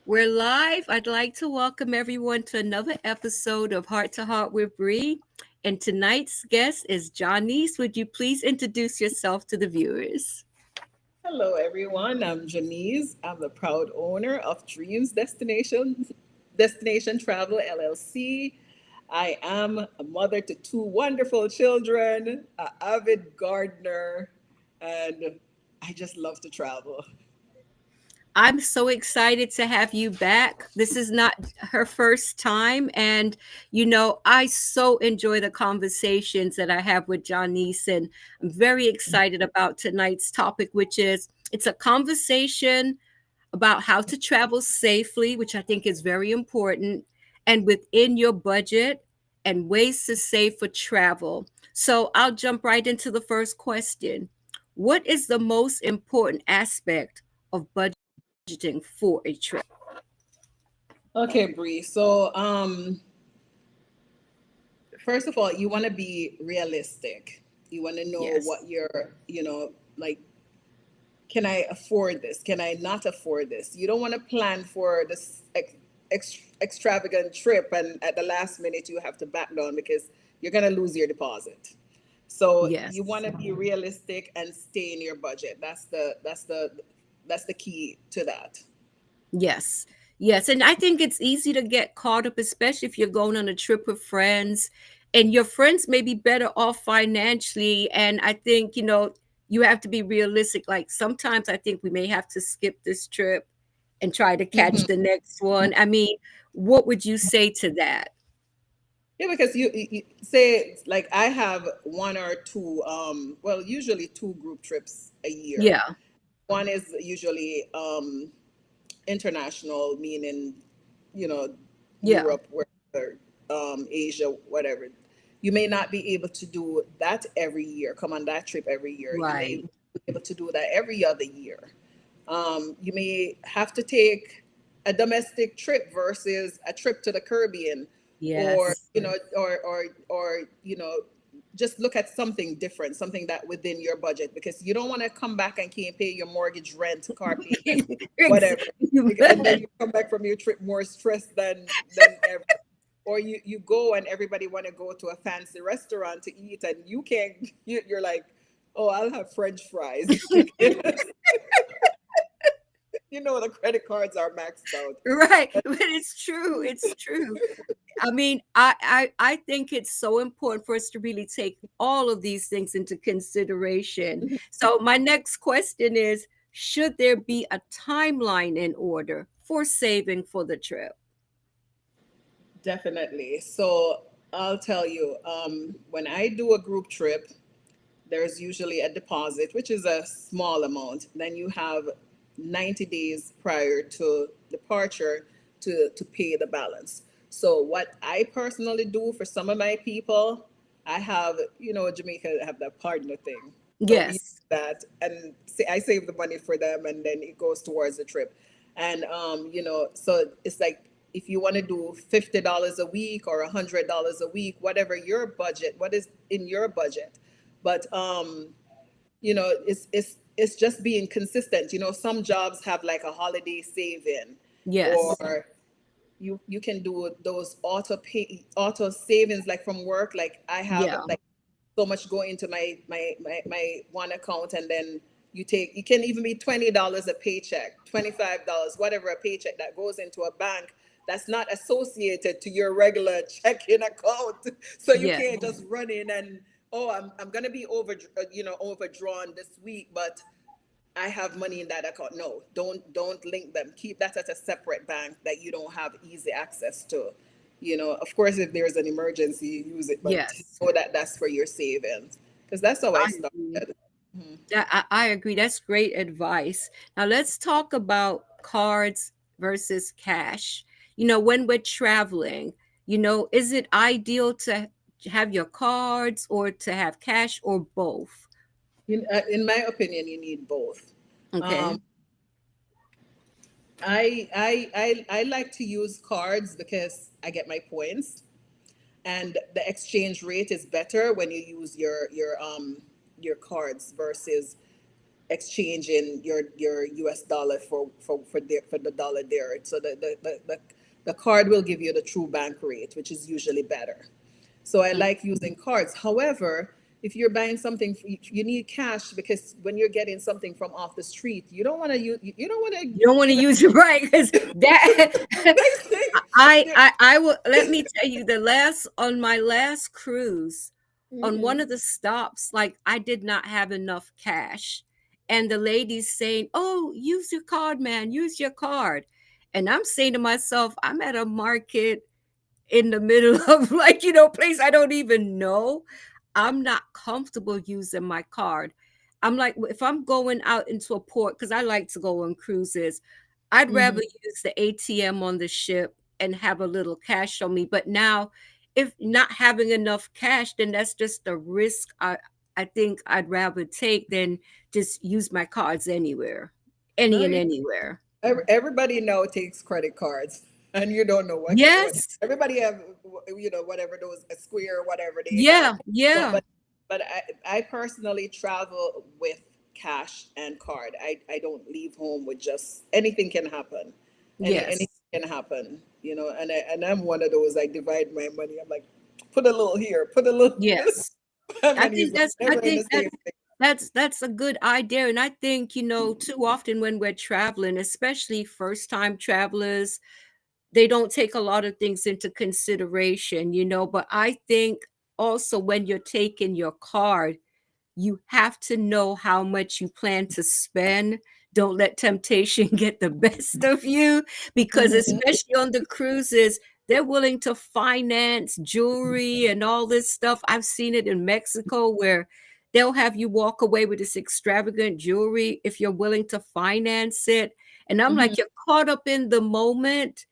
We're live. I'd like to welcome everyone to another episode of Heart to Heart with Bree. And tonight's guest is Johnesse. Would you please introduce yourself to the viewers? Hello, everyone. I'm Johnesse. I'm the proud owner of Destination Travel LLC. I am a mother to two wonderful children, an avid gardener, and I just love to travel. I'm so excited to have you back. This is not her first time. And, I so enjoy the conversations that I have with Johnesse. And I'm very excited about tonight's topic, which is it's a conversation about how to travel safely, which I think is very important, and within your budget and ways to save for travel. So I'll jump right into the first question. What is the most important aspect of budgeting for a trip? Okay, Bree. So, first of all, you want to be realistic. You want to know Yes. what like, can I afford this? Can I not afford this? You don't want to plan for this extravagant trip and at the last minute you have to back down because you're going to lose your deposit. So you Yes. want to be realistic and stay in your budget. That's the key to that. Yes. Yes. And I think it's easy to get caught up, especially if you're going on a trip with friends and your friends may be better off financially. And I think, you have to be realistic. Like sometimes I think we may have to skip this trip and try to catch the next one. I mean, what would you say to that? Yeah, because you say like I have one or two, well, usually two group trips a year. Yeah. One is usually international, meaning, you know, Yeah. Europe, where, Asia, whatever. You may not be able to do that every year, come on that trip every year. You may Right. be able to do that every other year. You may have to take a domestic trip versus a trip to the Caribbean, or Yes. just look at something different, something that within your budget, because you don't want to come back and can't pay your mortgage, rent, car payment, whatever, and then you come back from your trip more stressed than ever. Or you go and everybody want to go to a fancy restaurant to eat and you can't. You're like, oh, I'll have French fries because the credit cards are maxed out. Right. But it's true. It's true. I mean, I think it's so important for us to really take all of these things into consideration. So my next question is, should there be a timeline in order for saving for the trip? Definitely. So I'll tell you, when I do a group trip, there's usually a deposit, which is a small amount. Then you have 90 days prior to departure to pay the balance. So what I personally do for some of my people, I have, Jamaica have that partner thing. So we do Yes. that and I save the money for them and then it goes towards the trip. And so it's like if you want to do $50 a week or $100 a week, whatever your budget, what is in your budget. But it's just being consistent. Some jobs have like a holiday saving, Yes. or you can do those auto savings like from work. Like I have Yeah. like so much going into my one account, and then you can even be $20 a paycheck, $25, whatever a paycheck that goes into a bank that's not associated to your regular checking account. So you Yes. can't just run in and, oh, I'm gonna be overdrawn this week, but I have money in that account. No, don't link them. Keep that at a separate bank that you don't have easy access to. Of course, if there's an emergency, use it, but Yes. know that that's for your savings. Because that's how I I agree. started. I agree. That's great advice. Now let's talk about cards versus cash. When we're traveling, is it ideal to have your cards or to have cash or both? In my opinion, you need both. Okay. Um, I like to use cards because I get my points, and the exchange rate is better when you use your cards versus exchanging your US dollar for the dollar there. So the card will give you the true bank rate, which is usually better. So I like using cards. However, if you're buying something, you need cash, because when you're getting something from off the street, you don't want to use, you don't want to You don't want to give it use it right because that nice thing. I will let me tell you the last on my last cruise on one of the stops, like I did not have enough cash. And the lady's saying, "Oh, use your card, man, use your card." And I'm saying to myself, I'm at a market in the middle of like, place I don't even know. I'm not comfortable using my card. I'm like, if I'm going out into a port, because I like to go on cruises, I'd Mhm. rather use the ATM on the ship and have a little cash on me. But now, if not having enough cash, then that's just a risk I think I'd rather take than just use my cards anywhere, any No, and anywhere. everybody now takes credit cards, and you don't know what Yes. everybody have. Whatever those a square, whatever they have. Yeah. But Yeah. but but I personally travel with cash and card. I don't leave home with just anything can happen, anything Yes. can happen. I'm one of those. I divide my money. I'm like, put a little here, put a little. Yes. My I money is think that's I never in the think that same thing. that's a good idea. And I think, too often when we're traveling, especially first time travelers, they don't take a lot of things into consideration, but I think also when you're taking your card, you have to know how much you plan to spend. Don't let temptation get the best of you, because Mhm. especially on the cruises, they're willing to finance jewelry and all this stuff. I've seen it in Mexico where they'll have you walk away with this extravagant jewelry if you're willing to finance it. And I'm Mhm. like, you're caught up in the moment,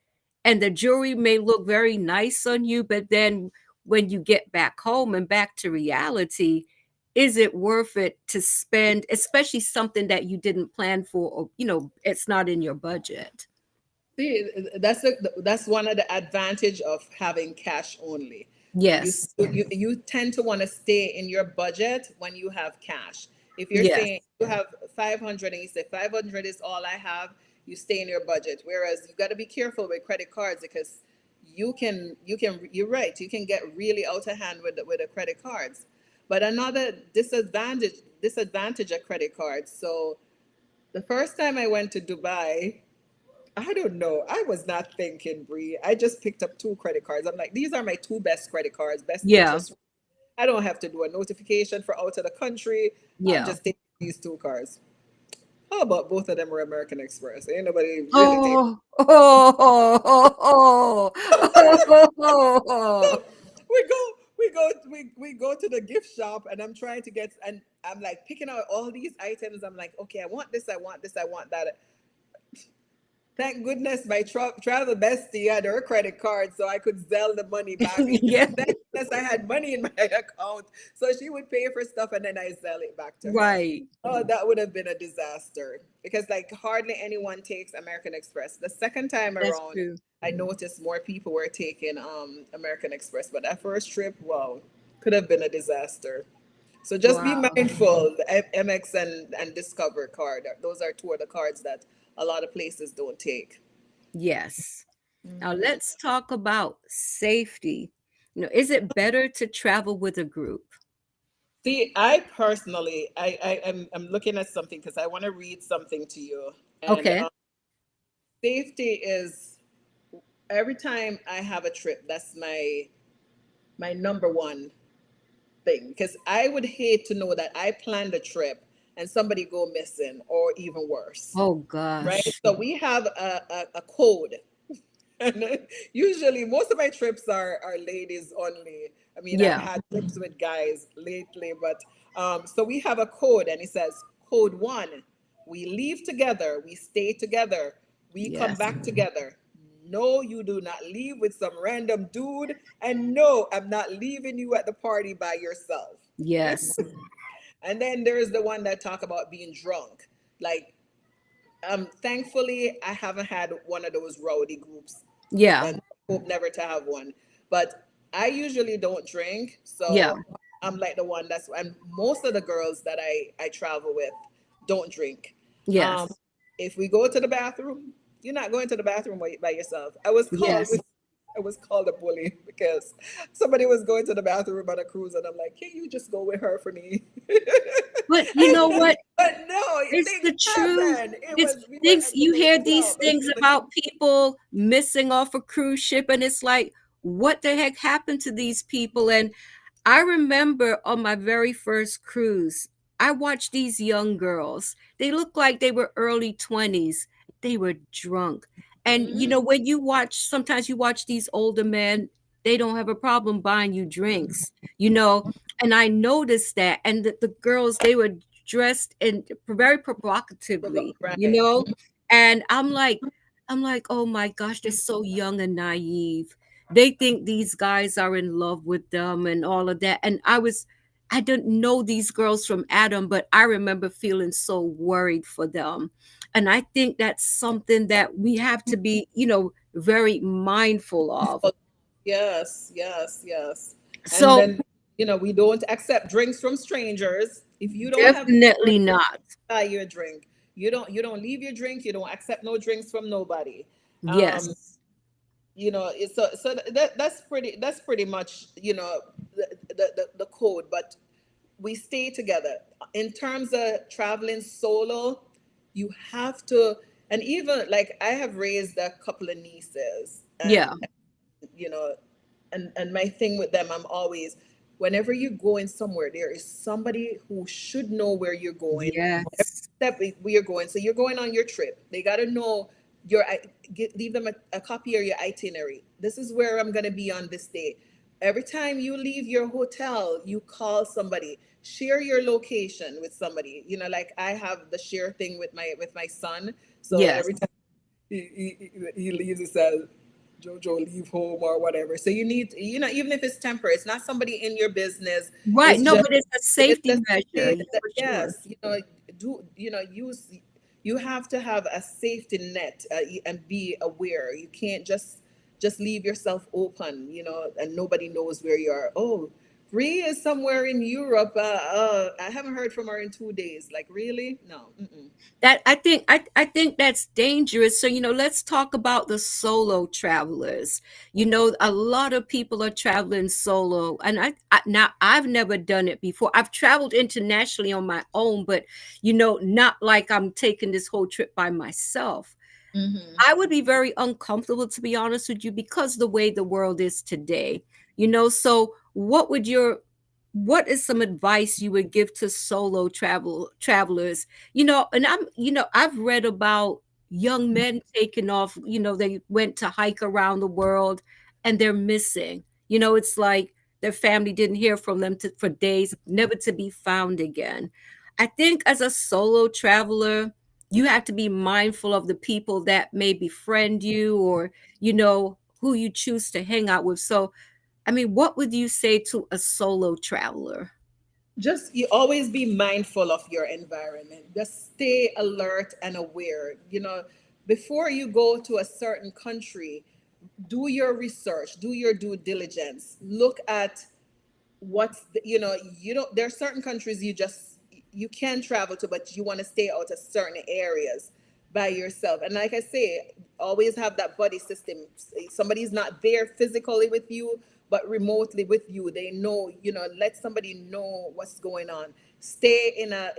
and the jewelry may look very nice on you, but then when you get back home and back to reality, is it worth it to spend, especially something that you didn't plan for, or it's not in your budget? See, that's one of the advantage of having cash only. You Yes. you tend to want to stay in your budget when you have cash. If you're Yes. saying you have 500 and you say 500 is all I have, you stay in your budget. Whereas you got to be careful with credit cards, because you're right, you can get really out of hand with the credit cards. But another disadvantage of credit cards. So the first time I went to Dubai, I don't know. I was not thinking, Bree. I just picked up two credit cards. I'm like, these are my two best credit cards, best Yeah. interest. I don't have to do a notification for out of the country. I'm Yeah. just taking these two cards. How about both of them were American Express? Ain't nobody really take. Oh, oh, oh, oh, oh, oh. We go to the gift shop, and I'm trying to get, and I'm like picking out all these items. I'm like, okay, I want this, I want this, I want that. Thank goodness my travel bestie had her credit card, so I could sell the money back. Yeah. Thank goodness I had money in my account, so she would pay for stuff and then I sell it back to her. Right. Oh, that would have been a disaster, because like hardly anyone takes American Express. The second time That's around, true. I noticed more people were taking American Express, but that first trip, wow, could have been a disaster. So just be Wow. mindful. The MX and Discover card, those are two of the cards that a lot of places don't take. Yes. Now let's talk about safety. Is it better to travel with a group? See, I personally, I'm looking at something because I want to read something to you. And Okay. safety is, every time I have a trip, that's my number one thing, because I would hate to know that I planned a trip and somebody go missing, or even worse, Oh right? gosh. So we have a code. And usually, most of my trips are ladies only. I mean, I've Yeah. had trips with guys lately, but so we have a code, and it says code one: we leave together, we stay together, we come Yes. back together. No, you do not leave with some random dude, and no, I'm not leaving you at the party by yourself. Yes. And then there's the one that talk about being drunk. Like, thankfully, I haven't had one of those rowdy groups, Yeah. and hope never to have one. But I usually don't drink, Yeah. so I'm like the one that's, and most of the girls that I travel with, don't drink. Um, Yes. if we go to the bathroom, you're not going to the bathroom by yourself. Yes. I was called a bully because somebody was going to the bathroom on a cruise, and I'm like, can you just go with her for me? But you know what? But no, It's things the truth. happened. It It's was, we were things at the you hear these hotel. things about people missing off a cruise ship, and it's like, what the heck happened to these people? And I remember on my very first cruise, I watched these young girls. They looked like they were early 20s. They were drunk. And you Mhm. know, when you watch, sometimes you watch these older men, they don't have a problem buying you drinks, you know. And I noticed that. And the girls, they were dressed in very provocatively, you Right. know. And I'm like, oh my gosh, they're so young and naive. They think these guys are in love with them and all of that. And I didn't know these girls from Adam, but I remember feeling so worried for them. And I think that's something that we have to be, very mindful of. Yes, yes, yes. And So then, we don't accept drinks from strangers. If you don't have definitely not. buy your drink. You don't leave your drink. You don't accept no drinks from nobody. Um, Yes. that's pretty much the code. But we stay together. In terms of traveling solo, you have to, and even like I have raised a couple of nieces, Yeah. and you know and my thing with them, I'm always, whenever you're going somewhere, there is somebody who should know where you're going, every Yes. step where you're going. So you're going on your trip, they got to know leave them a copy of your itinerary. This is where I'm going to be on this day. Every time you leave your hotel, you call somebody, share your location with somebody. Like I have the share thing with my son. So Yes. every time he leaves, it says, Jojo, leave home or whatever. So you need, even if it's temporary, it's not somebody in your business. Right. It's No, just, but it's a it's safety just measure. Yeah, for sure. yes, use, you have to have a safety net, and be aware. You can't just leave yourself open, and nobody knows where you are. Oh, Bree is somewhere in Europe. I haven't heard from her in 2 days. Like, really? No. Mm-mm. I think that's dangerous. So, let's talk about the solo travelers. A lot of people are traveling solo, and now I've never done it before. I've traveled internationally on my own, but not like I'm taking this whole trip by myself. Mm-hmm. I would be very uncomfortable, to be honest with you, because the way the world is today. So what is some advice you would give to solo travelers? And I've read about young men taking off, they went to hike around the world and they're missing. It's like their family didn't hear from them for days, never to be found again. I think as a solo traveler, you have to be mindful of the people that may befriend you, or who you choose to hang out with. So, I mean, what would you say to a solo traveler? Just, you always be mindful of your environment. Just stay alert and aware. Before you go to a certain country, do your research, do your due diligence, look at you don't, there are certain countries you can travel to, but you want to stay out of certain areas by yourself. And like I say, always have that buddy system. Somebody's not there physically with you, but remotely with you. They know, let somebody know what's going on. Stay in a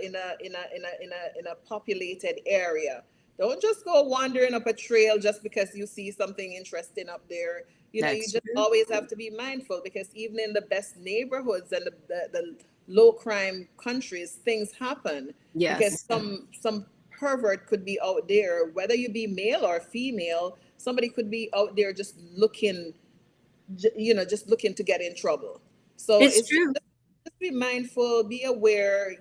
populated area. Don't just go wandering up a trail just because you see something interesting up there. You That's just true. always have to be mindful, because even in the best neighborhoods and the low crime countries, things happen, because Yes, some pervert could be out there, whether you be male or female. Somebody could be out there just looking, just looking to get in trouble. So it's it's true. just be mindful, be aware,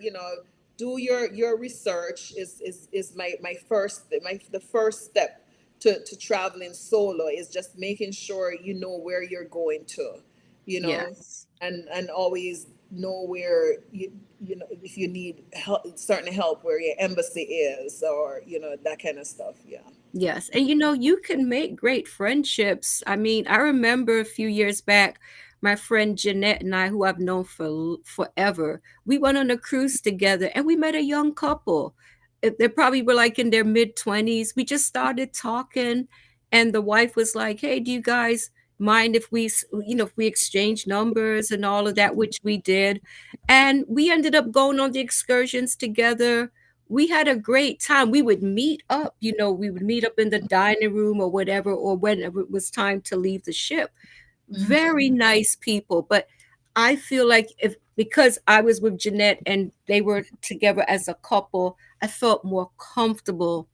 do your research is my first, the first step to traveling solo, is just making sure you know where you're going to, you know, Yes. and always know where if you need help, certain help, where your embassy is, or that kind of stuff. Yeah. Yes. And you can make great friendships. I mean, I remember a few years back, my friend Jeanette and I, who I've known for forever, we went on a cruise together and we met a young couple. they probably were like in their mid-20s. We just started talking, and the wife was like, "Hey, do you guys mind if if we exchange numbers and all of that?" Which we did, and we ended up going on the excursions together. We had a great time. We would meet up, we would meet up in the dining room or whatever, or whenever it was time to leave the ship. Mhm. Very nice people. But I feel like, if because I was with Jeanette and they were together as a couple, I felt more comfortable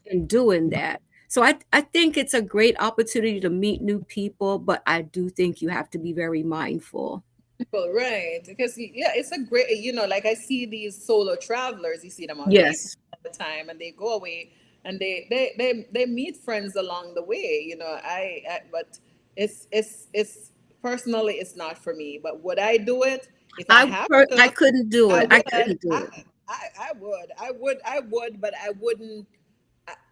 in doing that. So I think it's a great opportunity to meet new people, but I do think you have to be very mindful. Well, right, because yeah, it's a great, like I see these solo travelers, you see them on Facebook Yes. all the time, and they go away and they meet friends along the way. But it's personally it's not for me. But would I do it if I have I to? couldn't do I it. I would. couldn't do I it. I would, but I wouldn't.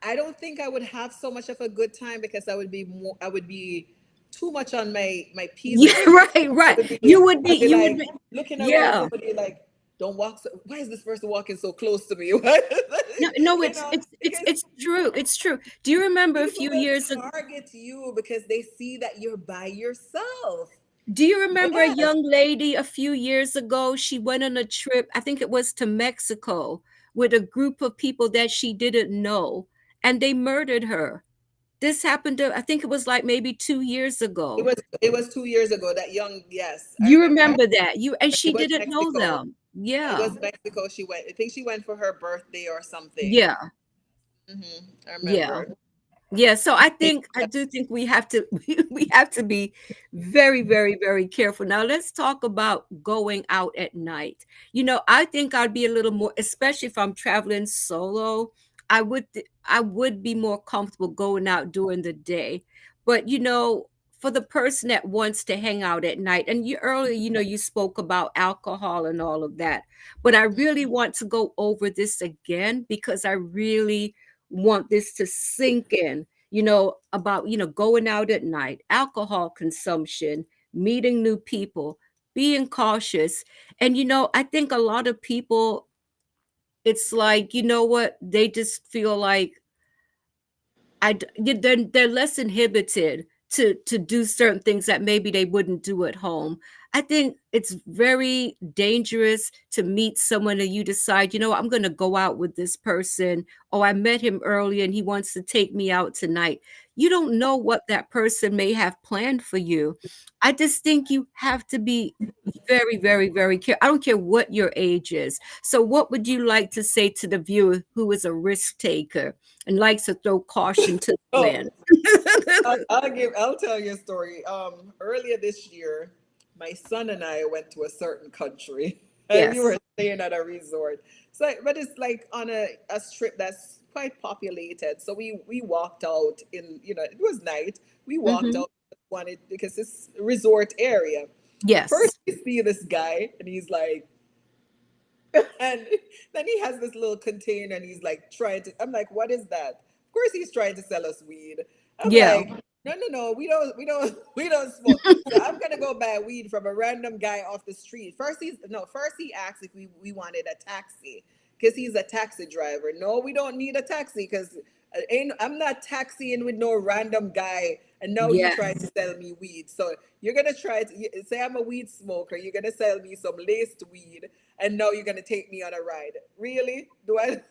I don't think I would have so much of a good time because I would be too much on my P's Yeah, and Q's. right, I right. would be I'd be You would like be, looking around yeah. somebody like, don't walk why is this person walking so close to me? What? No, no, Because it's true. It's true. Do you remember a people few will years ago? target you because they see that you're by yourself. Do you remember a Yes. young lady a few years ago? She went on a trip, I think it was to Mexico, with a group of people that she didn't know, and they murdered her. This happened to, I think it was like maybe 2 years It ago. was it was 2 years ago. That young, yes, I You remember. remember that? And It she was didn't know Mexico. them. It Yeah. was Mexico. She went. I think she went for her birthday or something. Yeah. I Yeah. remember. Yeah, so I do think we have to we have to be very, very, very careful. Now let's talk about going out at night. I think I'd be a little more, especially if I'm traveling solo. I would be more comfortable going out during the day. But for the person that wants to hang out at night, and you earlier, you spoke about alcohol and all of that. But I really want to go over this again because I really want this to sink in, about, going out at night, alcohol consumption, meeting new people, being cautious. And, I think a lot of people, it's like, what? They just feel like they're less inhibited to do certain things that maybe they wouldn't do at home. I think it's very dangerous to meet someone and you decide, I'm going to go out with this person. Oh, I met him earlier and he wants to take me out tonight. You don't know what that person may have planned for you. I just think you have to be very, very, very careful. I don't care what your age is. So, what would you like to say to the viewer who is a risk taker and likes to throw caution to the Oh, wind? I'll tell you a story. Earlier this year, my son and I went to a certain country, and we were Yes. staying at a resort. So, but it's like on a strip that's quite populated. So we walked out in, it was night. We walked Hmm. out, wanted because it's a resort area. First, Yes. we see this guy, and he's like, and then he has this little container and he's like trying to, I'm like, what is that? Of course he's trying to sell us weed. I'm Yeah. like, no, no, no, we don't smoke. So I'm gonna go buy weed from a random guy off the street. First he asked if we wanted a taxi because he's a taxi driver. No, we don't need a taxi because I'm not taxiing with no random guy. And now he Yes. tried to sell me weed. So you're gonna try to say I'm a weed smoker. You're gonna sell me some laced weed, and now you're gonna take me on a ride. Really? Do I?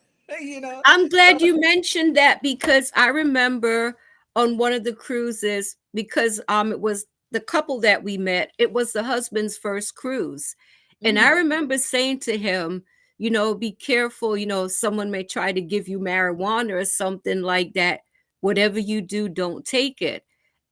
You know? I'm So glad you mentioned that because I remember on one of the cruises, because it was the couple that we met, it was the husband's first cruise. And I mhm. remember saying to him, be careful, someone may try to give you marijuana or something like that. Whatever you do, don't take it.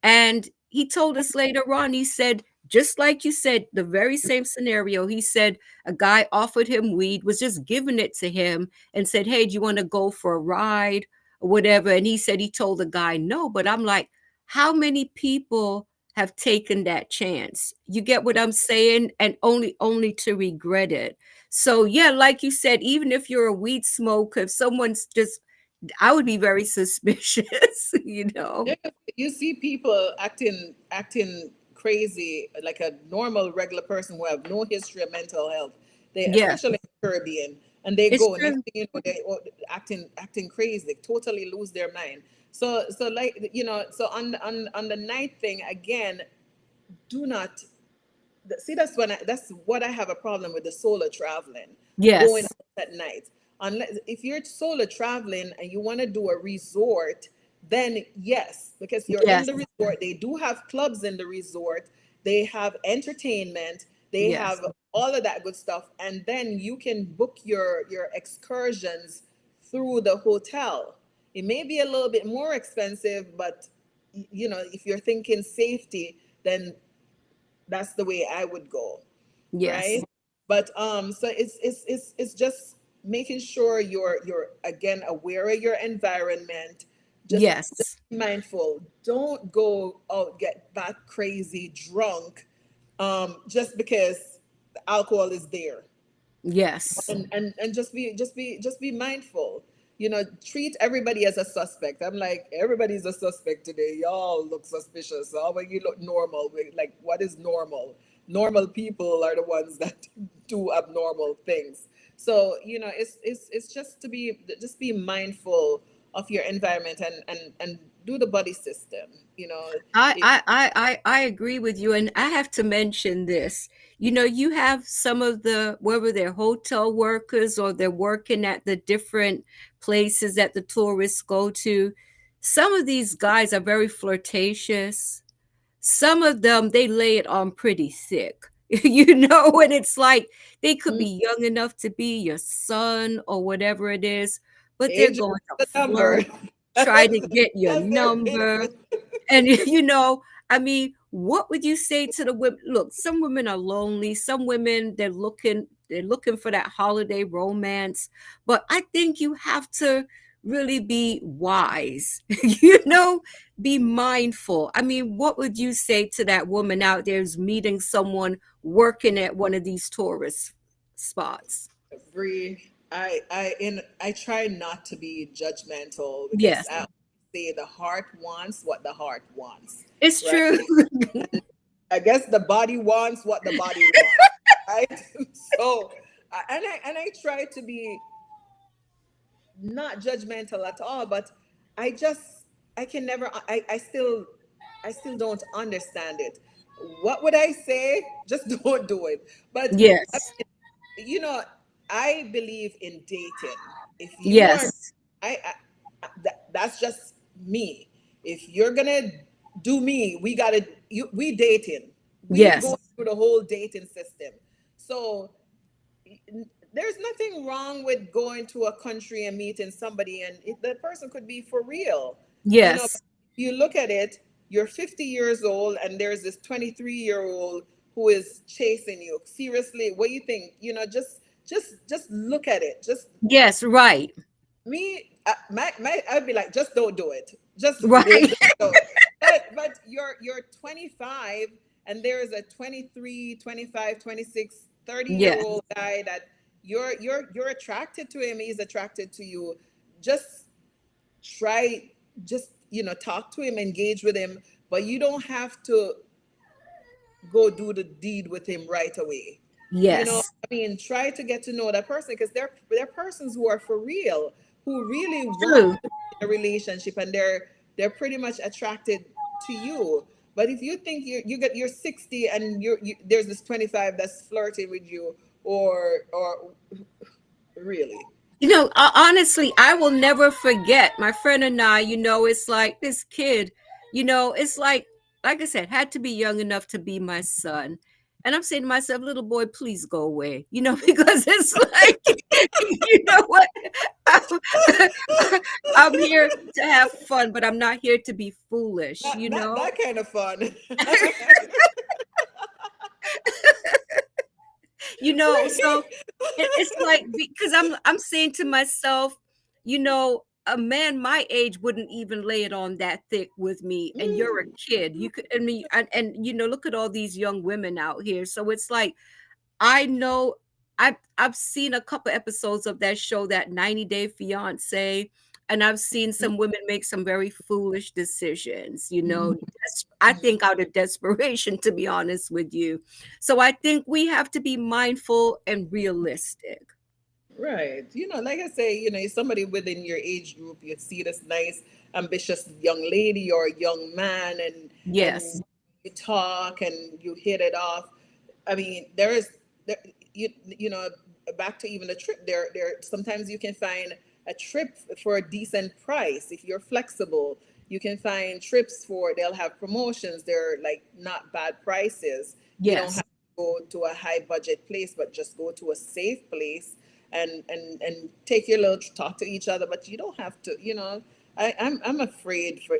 And he told us later on, he said, just like you said, the very same scenario. He said a guy offered him weed, was just giving it to him and said, "Hey, do you want to go for a ride or whatever?" And he said he told the guy no. But I'm like, how many people have taken that chance? You get what I'm saying? And only to regret it. So yeah, like you said, even if you're a weed smoker, if someone's just, I would be very suspicious, you know. Yeah, you see people acting crazy like a normal regular person who have no history of mental health. They Yes. especially in the Caribbean. and they It's go next true. thing you know they acting crazy, they totally lose their mind. So like so on the night thing again, do not see, that's what I have a problem with the solo traveling, going Yes. out at night. Unless if you're solo traveling and you want to do a resort, then yes, because you're in Yes. the resort, they do have clubs in the resort, they have entertainment, they Yes. have all of that good stuff, and then you can book your excursions through the hotel. It may be a little bit more expensive, but if you're thinking safety, then that's the way I would go, Yes. right? But so it's just making sure you're again aware of your environment. Just Yes. be mindful. Don't go out get back crazy drunk, just because the alcohol is there, Yes. and just be mindful. Treat everybody as a suspect. I'm like, everybody's a suspect today. Y'all look suspicious. Oh, when you look normal, like, what is normal? Normal people are the ones that do abnormal things. So it's just be mindful of your environment, and do the buddy system. I, It, I, I, I agree with you. And I have to mention this. You have some of the, whether they're hotel workers or they're working at the different places that the tourists go to. Some of these guys are very flirtatious. Some of them, they lay it on pretty thick, and it's like they could mm, be young enough to be your son or whatever it is, but they're age is going to the number. flirt, try to get your That's their number. business. And I mean, what would you say to the women? Look, some women are lonely. Some women, they're looking for that holiday romance. But I think you have to really be wise, be mindful. I mean, what would you say to that woman out there who's meeting someone working at one of these tourist spots? Bree, I try not to be judgmental, because Yes, I say the heart wants what the heart wants, it's right? true. I guess the body wants what the body wants, right? So, and I try to be not judgmental at all, but I just I can never I still don't understand it. What would I say? Just don't do it. But Yes, you know, I believe in dating. If you are, yes, that's just me. If you're gonna do me, we dating. We yes, go through the whole dating system. So there's nothing wrong with going to a country and meeting somebody, and the person could be for real. yes, You look at it, you're 50 years old, and there's this 23-year-old who is chasing you. Seriously, what do you think? Just look at it. Just yes, right, me, I'd be like, just don't do it. Just right. just don't. But you're 25, and there is a 23, 25, 26, 30 year Yes, old guy that you're attracted to him. He's attracted to you. Just try, just talk to him, engage with him, but you don't have to go do the deed with him right away. yes, I mean, try to get to know that person, because they're persons who are for real, who really want true. to be in a relationship, and they're pretty much attracted to you. But if you think you're 60, and there's this 25 that's flirting with you, or really. Honestly, I will never forget my friend and I. It's like this kid. It's like I said, had to be young enough to be my son. And I'm saying to myself, little boy, please go away. Because it's like, what? I'm, I'm here to have fun, but I'm not here to be foolish. Not that kind of fun. So it's like, because I'm saying to myself, a man my age wouldn't even lay it on that thick with me, and you're a Mm, kid. You could, I mean, and look at all these young women out here. So it's like, I know, I've seen a couple episodes of that show, that 90 Day Fiance, and I've seen some women make some very foolish decisions, mm, I mm. think out of desperation, to be honest with you. So I think we have to be mindful and realistic. Right. Like I say, somebody within your age group, you see this nice, ambitious young lady or young man, and Yes. you talk and you hit it off. I mean, there back to even the trip. There sometimes you can find a trip for a decent price if you're flexible. You can find trips for they'll have promotions. They're like not bad prices. You don't Yes. have to go to a high budget place, but just go to a safe place and take your little talk to each other. But you don't have to. I'm afraid for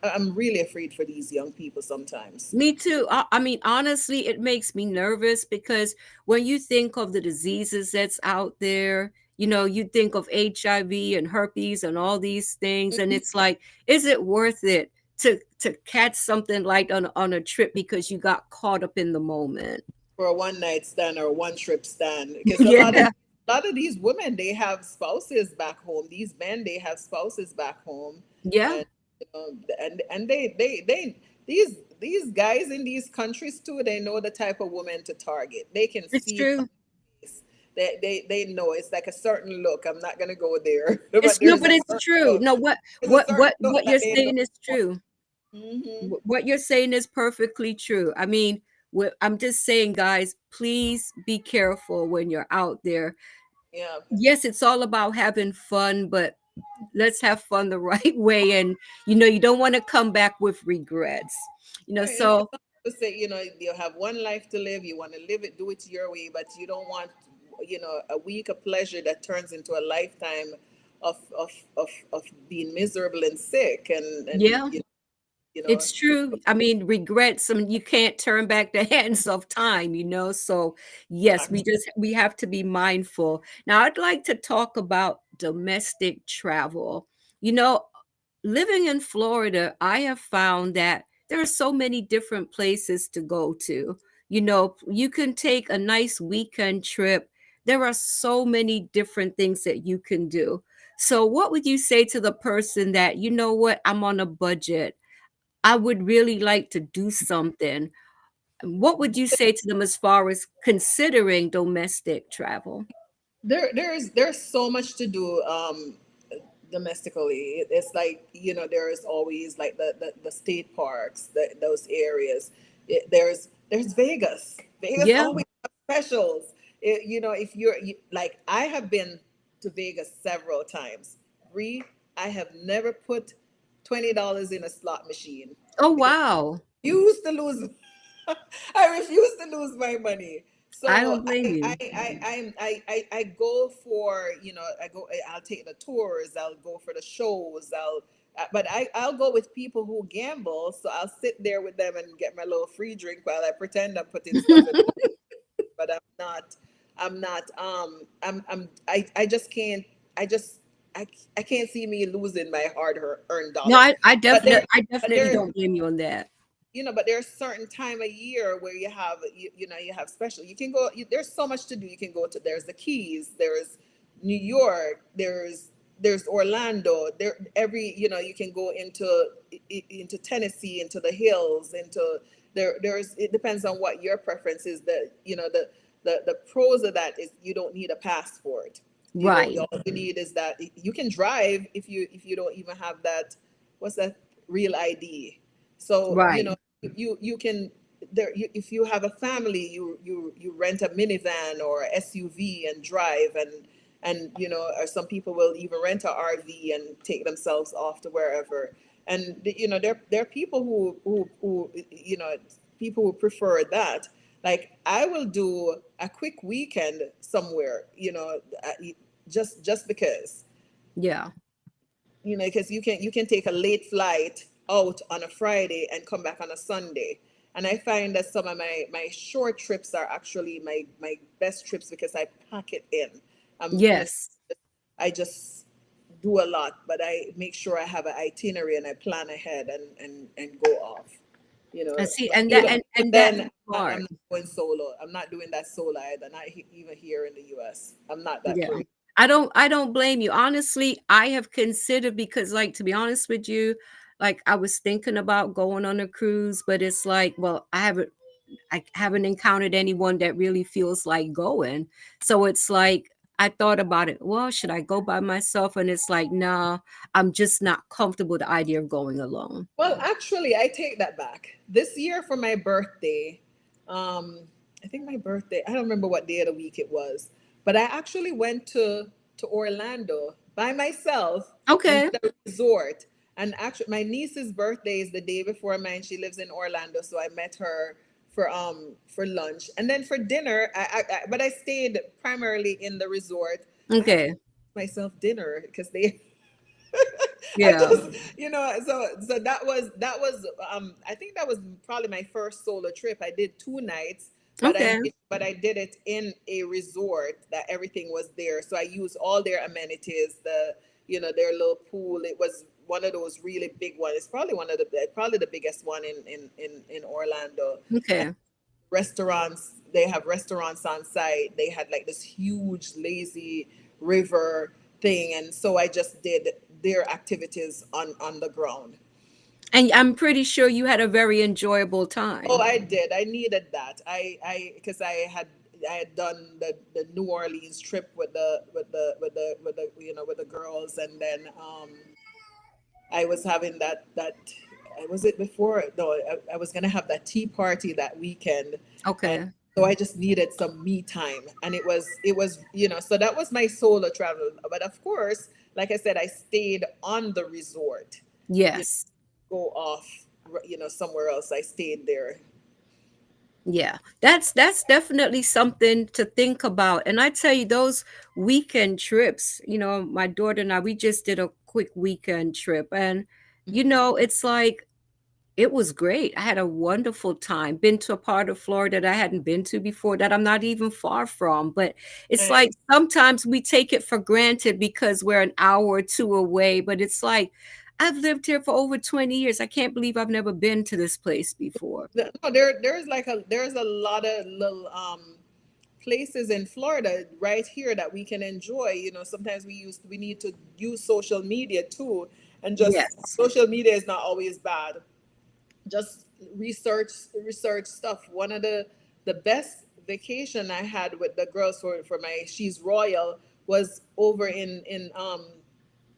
I'm really afraid for these young people sometimes. Me too. I mean, honestly, it makes me nervous because when you think of the diseases that's out there, you think of HIV and herpes and all these things, and it's like, is it worth it to catch something like on a trip because you got caught up in the moment? For a one night stand or a one trip stand, because a lot of Yeah, these women, they have spouses back home. These men, they have spouses back home, yeah, and and they these guys in these countries too, they know the type of woman to target. They can it's see it on true. the face. They know it's like a certain look. I'm not gonna go there, It's but no, there's but a it's certain true. look. No, what There's a what certain what look what that you're they know. saying is true. Hmm. What you're saying is perfectly true. I mean, I'm just saying, guys, please be careful when you're out there. Yeah. Yes, it's all about having fun, but let's have fun the right way. And, you don't want to come back with regrets. Right, and So some people say, you have one life to live. You want to live it, do it your way, but you don't want, a week of pleasure that turns into a lifetime of being miserable and sick, and yeah, you know, it's true. I mean, regrets, I mean, you can't turn back the hands of time, So, yes, act- we have to be mindful. Now, I'd like to talk about domestic travel. You know, Living in Florida, I have found that there are so many different places to go to. You can take a nice weekend trip. There are so many different things that you can do. So, what would you say to the person that, what, I'm on a budget? I would really like to do something. What would you say to them as far as considering domestic travel? there's so much to do domestically. It's like, there's always like the state parks, those areas. There's Vegas. Vegas Yeah. always has specials. If like, I have been to Vegas several times. Bree, I have never put $20 in a slot machine Oh, because wow. I used to lose. I refuse to lose my money. I So don't blame you. I go for, I'll take the tours, I'll go for the shows, but I'll go with people who gamble, so I'll sit there with them and get my little free drink while I pretend I'm putting stuff in, but I just can't, I just I can't see me losing my earned No, dollars. But there I but definitely there don't blame you on that. but there's certain time of year where you have special, you can go, there's so much to do. You can go to, there's the Keys, there's New York, there's Orlando, there every, you can go into Tennessee, into the hills, into there's, it depends on what your preference is. The pros of that is you don't need a passport. Right. All you need is that you can drive if you don't even have that, what's that, real ID. So, Right. you can, if you have a family, you rent a minivan or a SUV and drive, and or some people will even rent a RV and take themselves off to wherever. And there are people who people who prefer that. Like, I will do a quick weekend somewhere, just because, Yeah. because you can take a late flight out on a Friday and come back on a Sunday. And I find that some of my short trips are actually my best trips because I pack it in. I'm Yes. I just do a lot, but I make sure I have an itinerary and I plan ahead and go off. And see, But and that even and that's then, I'm smart. not going solo. I'm not doing that solo either. Not even here in the U.S. I'm not that Yeah. crazy. I don't blame you. Honestly, I have considered because, like, to be honest with you, like, I was thinking about going on a cruise, but it's like, well, I haven't encountered anyone that really feels like going. So it's like I thought about it. Well, should I go by myself? And it's like, nah, I'm just not comfortable with the idea of going alone. Well, actually, I take that back. This year for my birthday, um, I think my birthday, I don't remember what day of the week it was, but I actually went to Orlando by myself and Okay. did a resort. And actually, my niece's birthday is the day before mine. She lives in Orlando, so I met her for lunch, and then for dinner. But I stayed primarily in the resort. I had Okay. myself dinner because they I Yeah. just, so that was I think that was probably my first solo trip. I did 2 nights, Okay. but I did it in a resort that everything was there. So I used all their amenities, their little pool. It was one of those really big ones. It's probably probably the biggest one in Orlando. Okay. Restaurants, they have restaurants on site. They had like this huge lazy river thing, and so I just did their activities on the ground. And I'm pretty sure you had a very enjoyable Oh, time. I did. I needed that. I because I had done the New Orleans trip with the girls, and then I was having that was it before? No, I was gonna have that tea party that weekend, and Okay. so I just needed some me time, and so that was my solo travel. But of course, like I said, I stayed on the resort. You Yes. Go off, somewhere else. I stayed there. Yeah, that's definitely something to think about. And I tell you, those weekend trips, my daughter and I, we just did a quick weekend trip, and it's like it was great. I had a wonderful time. Been to a part of Florida that I hadn't been to before, that I'm not even far from. But it's Nice. like sometimes we take it for granted because we're an hour or two away. But it's like I've lived here for over 20 years. I can't believe I've never been to this place before. No, there's a lot of little places in Florida right here that we can enjoy. Sometimes we need to use social media too, and just Yes. social media is not always bad. Just research stuff. One of the best vacation I had with the girls for my She's Royal was over in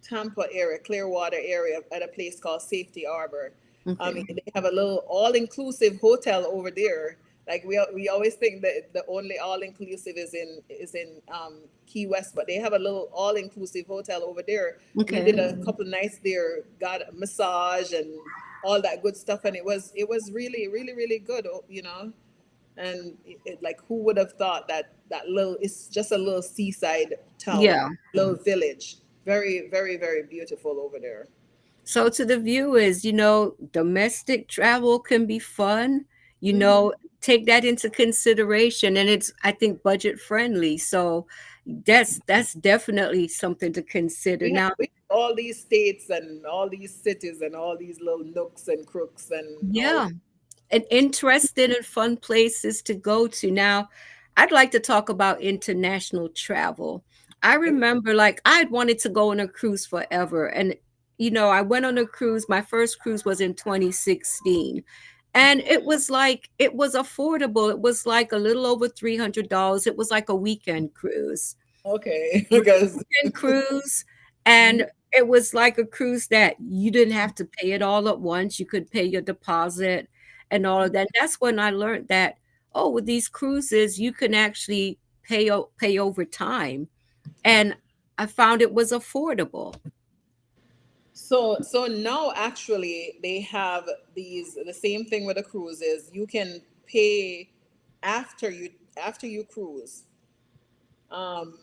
Tampa area, Clearwater area, at a place called Safety Harbor. I mean, Okay. they have a little all-inclusive hotel over there. Like we always think that the only all-inclusive is in Key West, but they have a little all-inclusive hotel over there. We Okay. did a couple nights there, got a massage and all that good stuff, and it was really really really good, and like who would have thought that little, it's just a little seaside town, Yeah. little village, very very very beautiful over there. So to the viewers, domestic travel can be fun, you Hmm. know, take that into consideration, and it's, I think, budget friendly. So that's definitely something to consider. Now, We have all these states and all these cities and all these little nooks and crooks and all. yeah, and interesting and fun places to go to. Now, I'd like to talk about international travel. I remember, like, I'd wanted to go on a cruise forever. And, I went on a cruise. My first cruise was in 2016. And it was affordable. It was like a little over $300. It was like a weekend cruise. Okay, because Weekend cruise, and it was like a cruise that you didn't have to pay it all at once. You could pay your deposit and all of that. That's when I learned that, oh, with these cruises, you can actually pay over time, and I found it was affordable. so now actually they have the same thing with the cruises. You can pay after you cruise. Um,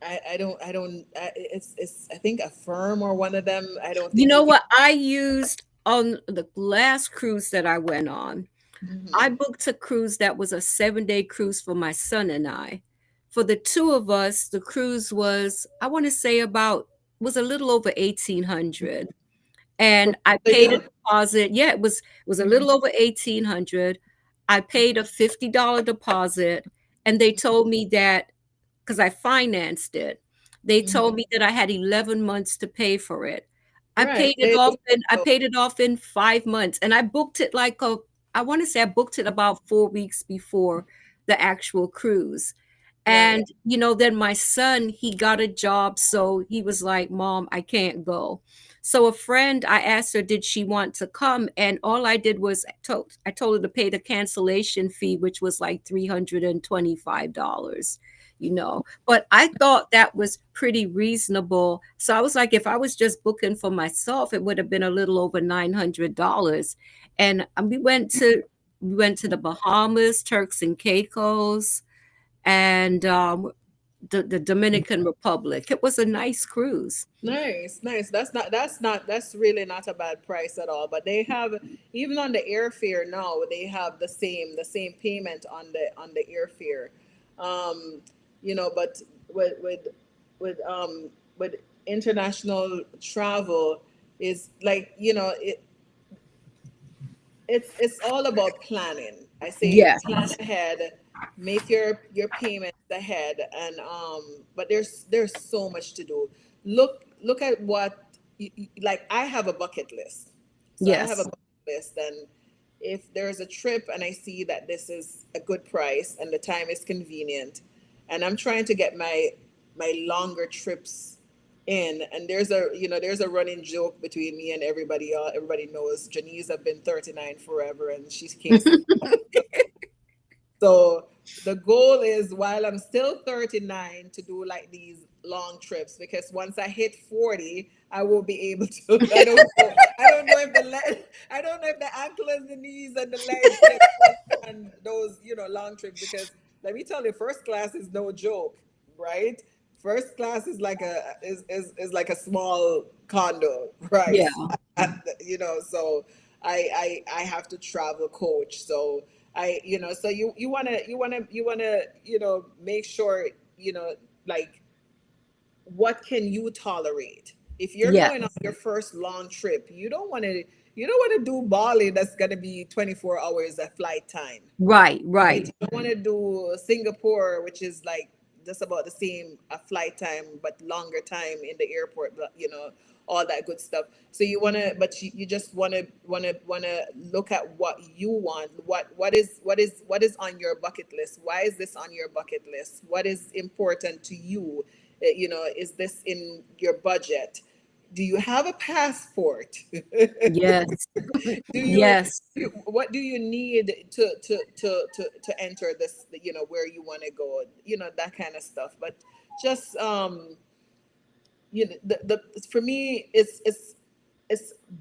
it's I think a firm or one of them. I don't You think you know can. what I used on the last cruise that I went on? I Mhm. booked a cruise that was a 7-day cruise for my son and I. For the two of us, the cruise was, I want to say, about, was a little over 1,800. For And I both of paid a you? deposit. Yeah, it was a Mhm. little over 1,800. I paid a $50 deposit, and they told me that, because I financed it, they Mhm. told me that I had 11 months to pay for it. Right. They do. I paid it off in 5 months, and I booked it like I want to say I booked it about 4 weeks before the actual cruise. Right. And, then my son, he got a job. So he was like, Mom, I can't go. So a friend, I asked her, did she want to come? And all I did was I told her to pay the cancellation fee, which was like $325, But I thought that was pretty reasonable. So I was like, if I was just booking for myself, it would have been a little over $900. And we went to the Bahamas, Turks and Caicos, and the Dominican Republic. It was a nice cruise. Nice, nice. That's really not a bad price at all. But they have, even on the airfare now, they have the same payment on the airfare. Um, but with with with international travel is like, it's all about planning. I say Yes, plan ahead, make your payments ahead, and but there's so much to do. Look at what like I have a bucket list. So I have a yes, bucket list, and if there's a trip and I see that this is a good price and the time is convenient, and I'm trying to get my longer trips in, and there's a running joke between me and everybody. Everybody knows Janice have been 39 forever, and she can't see. So the goal is, while I'm still 39, to do like these long trips, because once I hit 40, I will be able to. I don't know if I don't know if the ankles, the knees, and the legs can withstand those, long trips. Because let me tell you, first class is no joke, right? First class is like is like a small condo yeah, price, so I have to travel coach. So so you wanna make sure, like, what can you tolerate? If you're yeah, going on your first long trip, you don't want to do Bali, that's going to be 24 hours of flight time. right, Right. right. You don't want to do Singapore, which is like just about the same flight time, but longer time in the airport, but all that good stuff. So you just want to look at what you want. What is on your bucket list? Why is this on your bucket list? What is important to you? Is this in your budget? Do you have a passport? Yes, do you yes, what do you need to enter this, where you want to go, that kind of stuff. But just for me, it's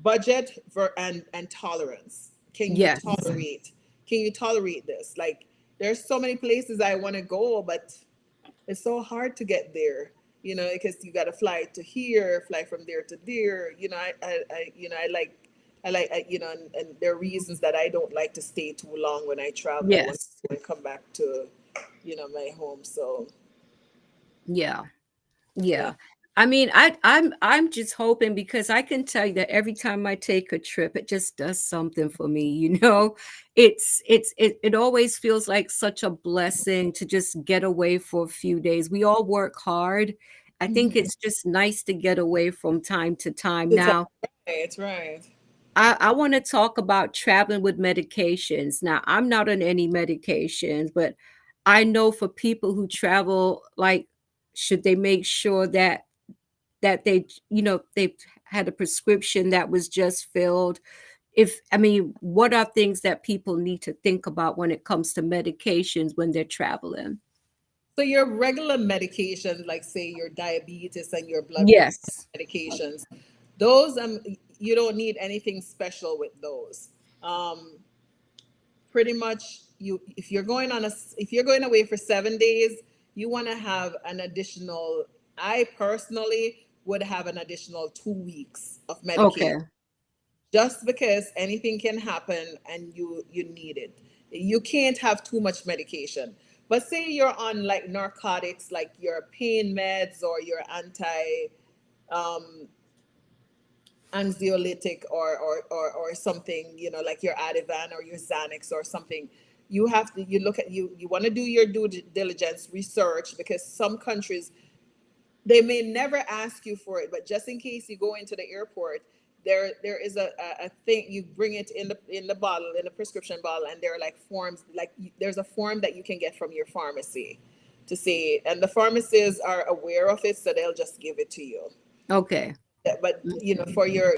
budget and tolerance. Can you yes, tolerate can you tolerate this? Like, there's so many places I want to go, but it's so hard to get there, because you got to fly to here, fly from there to there. And there are reasons that I don't like to stay too long when I travel. I want yes, to come back to, my home. So, yeah. yeah. Yeah. I mean, I'm just hoping, because I can tell you that every time I take a trip, it just does something for me. It always feels like such a blessing to just get away for a few days. We all work hard. I think Mhm. it's just nice to get away from time to time. It's Now, right, right. I want to talk about traveling with medications. Now, I'm not on any medications, but I know for people who travel, like, should they make sure that they've had a prescription that was just filled? If I mean, what are things that people need to think about when it comes to medications when they're traveling? So your regular medications, like say your diabetes and your blood pressure Yes. medications, those you don't need anything special with those. Um, Pretty much, if you're going away for 7 days, you want to have an additional. I personally would have an additional 2 weeks of medication, Okay. just because anything can happen and you need it. You can't have too much medication. But say you're on like narcotics, like your pain meds or your um, anxiolytic, or something, like your Ativan or your Xanax or something. You look at you want to do your due diligence research, because some countries, they may never ask you for it, but just in case you go into the airport, there is a thing. You bring it in the bottle, in the prescription bottle, and there are like forms, like there's a form that you can get from your pharmacy to say, and the pharmacists are aware of it, so they'll just give it to you. Okay. But for your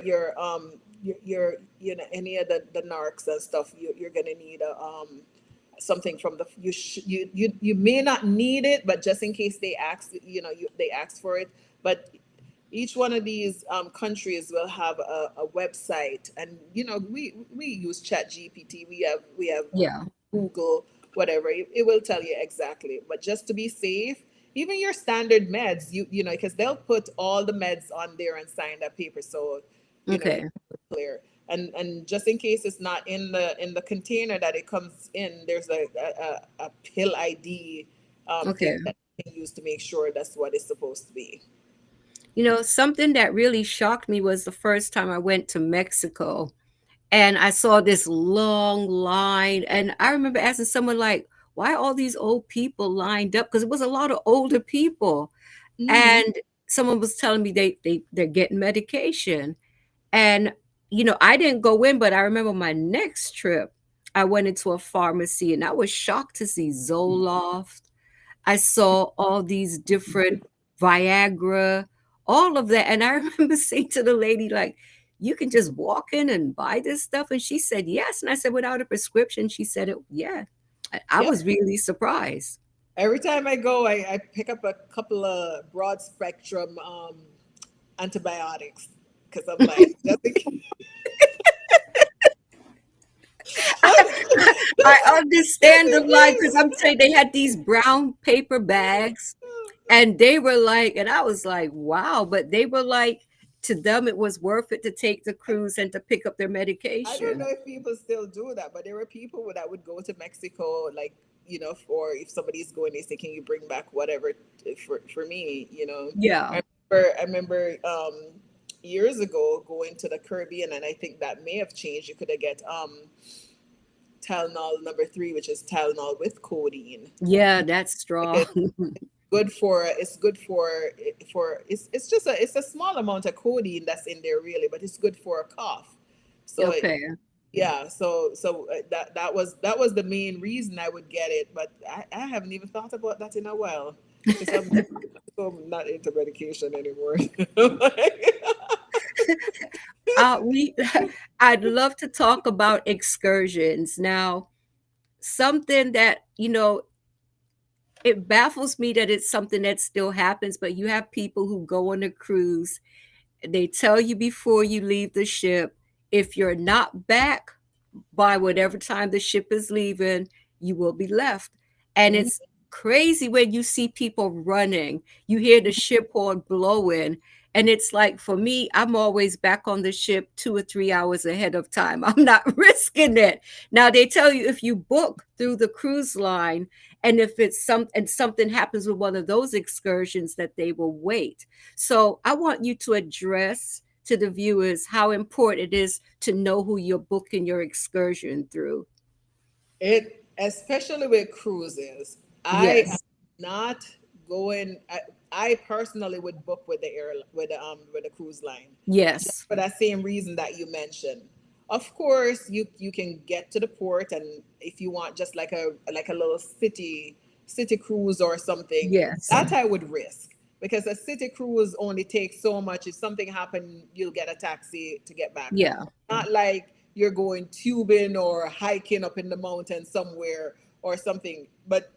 any of the narcs and stuff, you're gonna need a something from the you may not need it, but just in case they ask, they ask for it. But each one of these countries will have a website, and we use Chat GPT, we have Yeah. Google, whatever. It will tell you exactly. But just to be safe, even your standard meds, because they'll put all the meds on there and sign that paper, so Okay. you're clear. And just in case it's not in the container that it comes in, there's a pill ID thing Okay. that you can use to make sure that's what it's supposed to be. Something that really shocked me was the first time I went to Mexico and I saw this long line. And I remember asking someone, like, why all these old people lined up? Because it was a lot of older people. Mm-hmm. And someone was telling me they're getting medication. And, I didn't go in, but I remember my next trip, I went into a pharmacy and I was shocked to see Zoloft. I saw all these different Viagra, all of that. And I remember saying to the lady, like, you can just walk in and buy this stuff. And she said, yes. And I said, without a prescription? She said, yeah. I Yep. was really surprised. Every time I go, I pick up a couple of broad spectrum antibiotics, because I'm like, just in case. I understand the line because I'm saying they had these brown paper bags and they were like, and I was like, wow, but they were like, to them, it was worth it to take the cruise and to pick up their I don't know medication. if people still do that, but there were people that would go to Mexico, like, or if somebody's going, they say, "Can you bring back whatever for me?" Yeah. I remember years ago going to the Caribbean, and I think that may have changed. You could have get Tylenol number three, which is Tylenol with codeine. Yeah, that's strong. It's good for it's just a small amount of codeine that's in there, really, but it's good for a cough. So Okay. yeah, so that was the main reason I would get it, but I haven't even thought about that in a while, because I'm not into medication anymore. We I'd love to talk about excursions. Now, something that, it baffles me that it's something that still happens, but you have people who go on a cruise. They tell you before you leave the ship, if you're not back by whatever time the ship is leaving, you will be left. And Mhm. it's crazy when you see people running. You hear the ship horn blowing. And it's like, for me, I'm always back on the ship 2 or 3 hours ahead of time. I'm not risking it. Now they tell you if you book through the cruise line, and if something happens with one of those excursions, that they will wait. So I want you to address to the viewers how important it is to know who you're booking your excursion through. It, especially with cruises, I am Yes. not going. I personally would book with the air with the cruise line, just Yes. for that same reason that you mentioned. Of course, you can get to the port, and if you want just like a little city cruise or something, Yes. that I would risk, because a city cruise only takes so much. If something happened, you'll get a taxi to get back. Yeah. Not like you're going tubing or hiking up in the mountains somewhere or something. But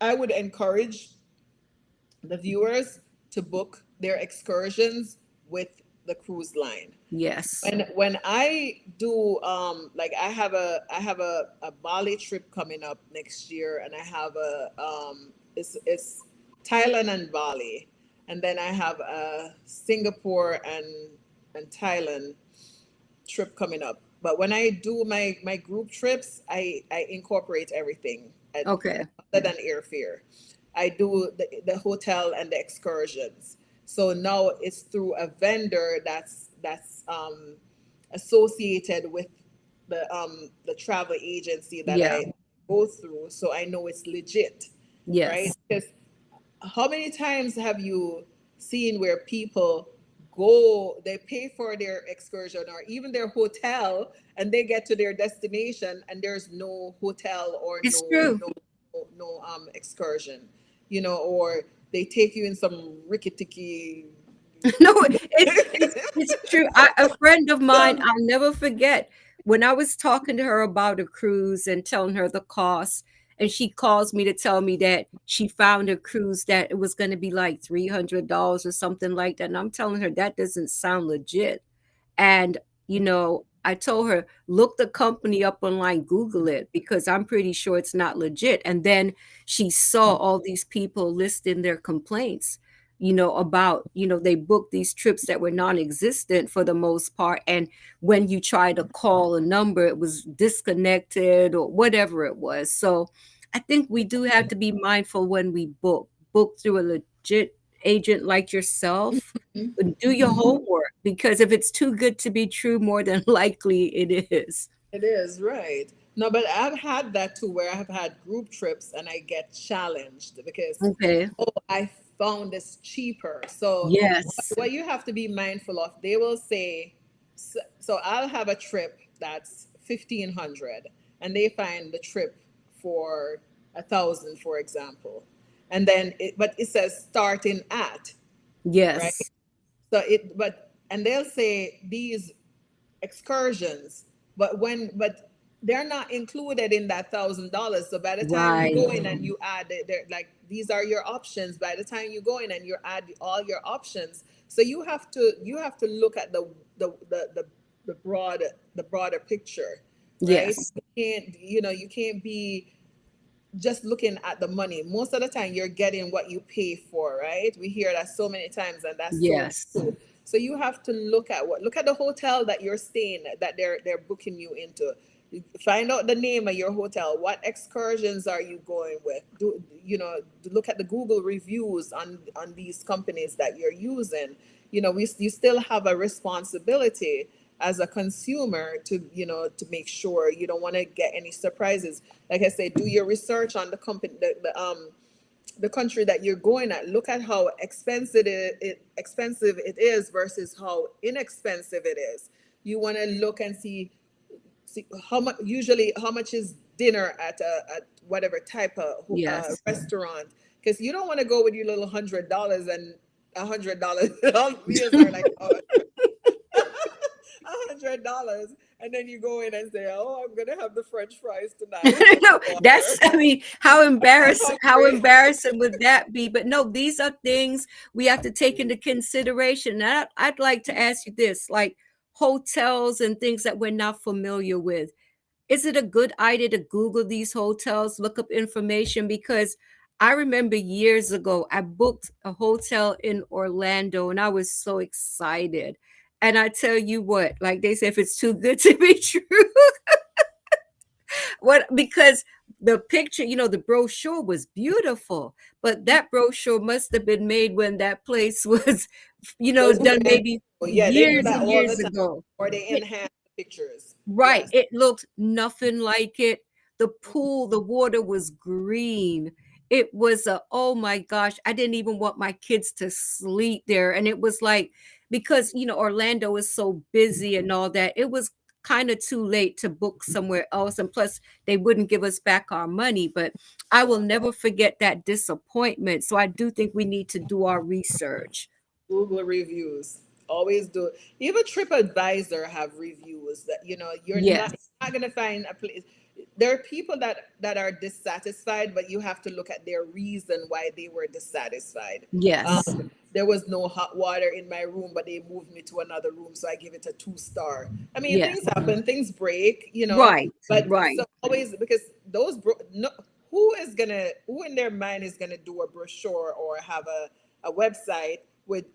I would encourage the viewers to book their excursions with the cruise line. Yes. When I do like I have a Bali trip coming up next year, and I have a it's Thailand and Bali, and then I have a Singapore and Thailand trip coming up. But when I do my group trips, I incorporate everything Okay. other than airfare. I do the hotel and the excursions. So now it's through a vendor that's associated with the travel agency that Yeah. I go through. So I know it's legit, right? Yes. Because how many times have you seen where people go, they pay for their excursion or even their hotel, and they get to their destination and there's no hotel or It's true. no excursion? or they take you in some rickety. No, it's true. A friend of mine, So, I'll never forget when I was talking to her about a cruise and telling her the cost, and she calls me to tell me that she found a cruise that it was going to be like $300 or something like that. And I'm telling her that doesn't sound legit. And, I told her, look the company up online, Google it, because I'm pretty sure it's not legit. And then she saw all these people listing their complaints, about, they booked these trips that were non-existent for the most part. And when you try to call a number, it was disconnected or whatever it was. So I think we do have to be mindful when we book through a legit agent like yourself. Do your homework, because if it's too good to be true, more than likely it is. it is, right. No, but I've had that too, where I've had group trips and I get challenged because, Okay. oh, I found this cheaper. So Yes. what you have to be mindful of, they will say, so I'll have a trip that's 1,500 and they find the trip for 1,000, for example. And then but it says starting at, right? Yes. And they'll say these excursions, but they're not included in that $1,000. So by the time you Right. go in and you add it, they're like these are your options. By the time you go in and you add all your options, so you have to look at the broader picture, right? Yes. You can't be just looking at the money. Most of the time you're getting what you pay for, right? We hear that so many times, and that's so Yes. true. So you have to look at the hotel that you're staying at, that they're booking you into. Find out the name of your hotel. What excursions are you going with? Look at the Google reviews on these companies that you're using. You still have a responsibility as a consumer to make sure you don't want to get any surprises. Like I say, do your research on the company, the country that you're going at. Look at how expensive it is versus how inexpensive it is. You want to look and see how much is dinner at whatever type of Yes. restaurant, because you don't want to go with your little $100 and $100 meals are like $100, and then you go in and say, "Oh, I'm gonna have the French fries tonight and No, water." I mean, I'm how hungry. embarrassing would that be? But no, these are things we have to take into consideration. And I'd like to ask you this, like hotels and things that we're not familiar with. Is it a good idea to Google these hotels, look up information? Because I remember years ago, I booked a hotel in Orlando and I was so excited. And I tell you what, like they say, if it's too good to be true, what, because the picture, the brochure was beautiful, but that brochure must have been made when that place was, Was done brand maybe new. Yeah, they do years that and all the years time, ago. or they enhance the pictures. Right. Yes. It looked nothing like it. The pool, the water was green. It was oh my gosh, I didn't even want my kids to sleep there. And it was like, because, Orlando is so busy and all that, it was kind of too late to book somewhere else. And plus, they wouldn't give us back our money. But I will never forget that disappointment. So I do think we need to do our research. Google reviews. Always do. Even TripAdvisor have reviews that Yes. you're not gonna find a place. There are people that are dissatisfied, but you have to look at their reason why they were dissatisfied. Yes. There was no hot water in my room, but they moved me to another room, so I give it a 2 star. I mean, Yes. things happen, things break. Right. But Right. so always, because no, who in their mind is gonna do a brochure or have a website with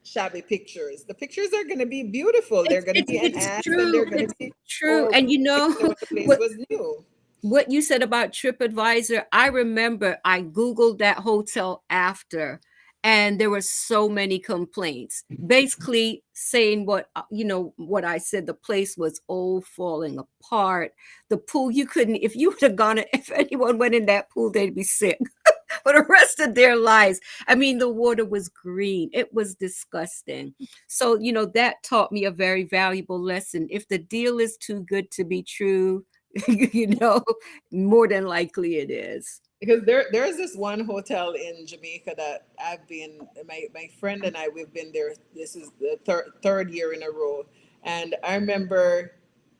shabby pictures? The pictures are gonna be beautiful. They're gonna be It's enhanced, and they're true. gonna It's be true. or And when the place what was new. what you said about TripAdvisor, I remember I Googled that hotel after, and there were so many complaints, basically saying what I said. The place was old, falling apart. The pool, you couldn't, if you would have gone, if anyone went in that pool, they'd be sick for the rest of their lives. I mean, the water was green. It was disgusting. So, that taught me a very valuable lesson. If the deal is too good to be true, you know, more than likely it is. because there's this one hotel in Jamaica that I've been, my friend and I, we've been there. This is the third year in a row, and I remember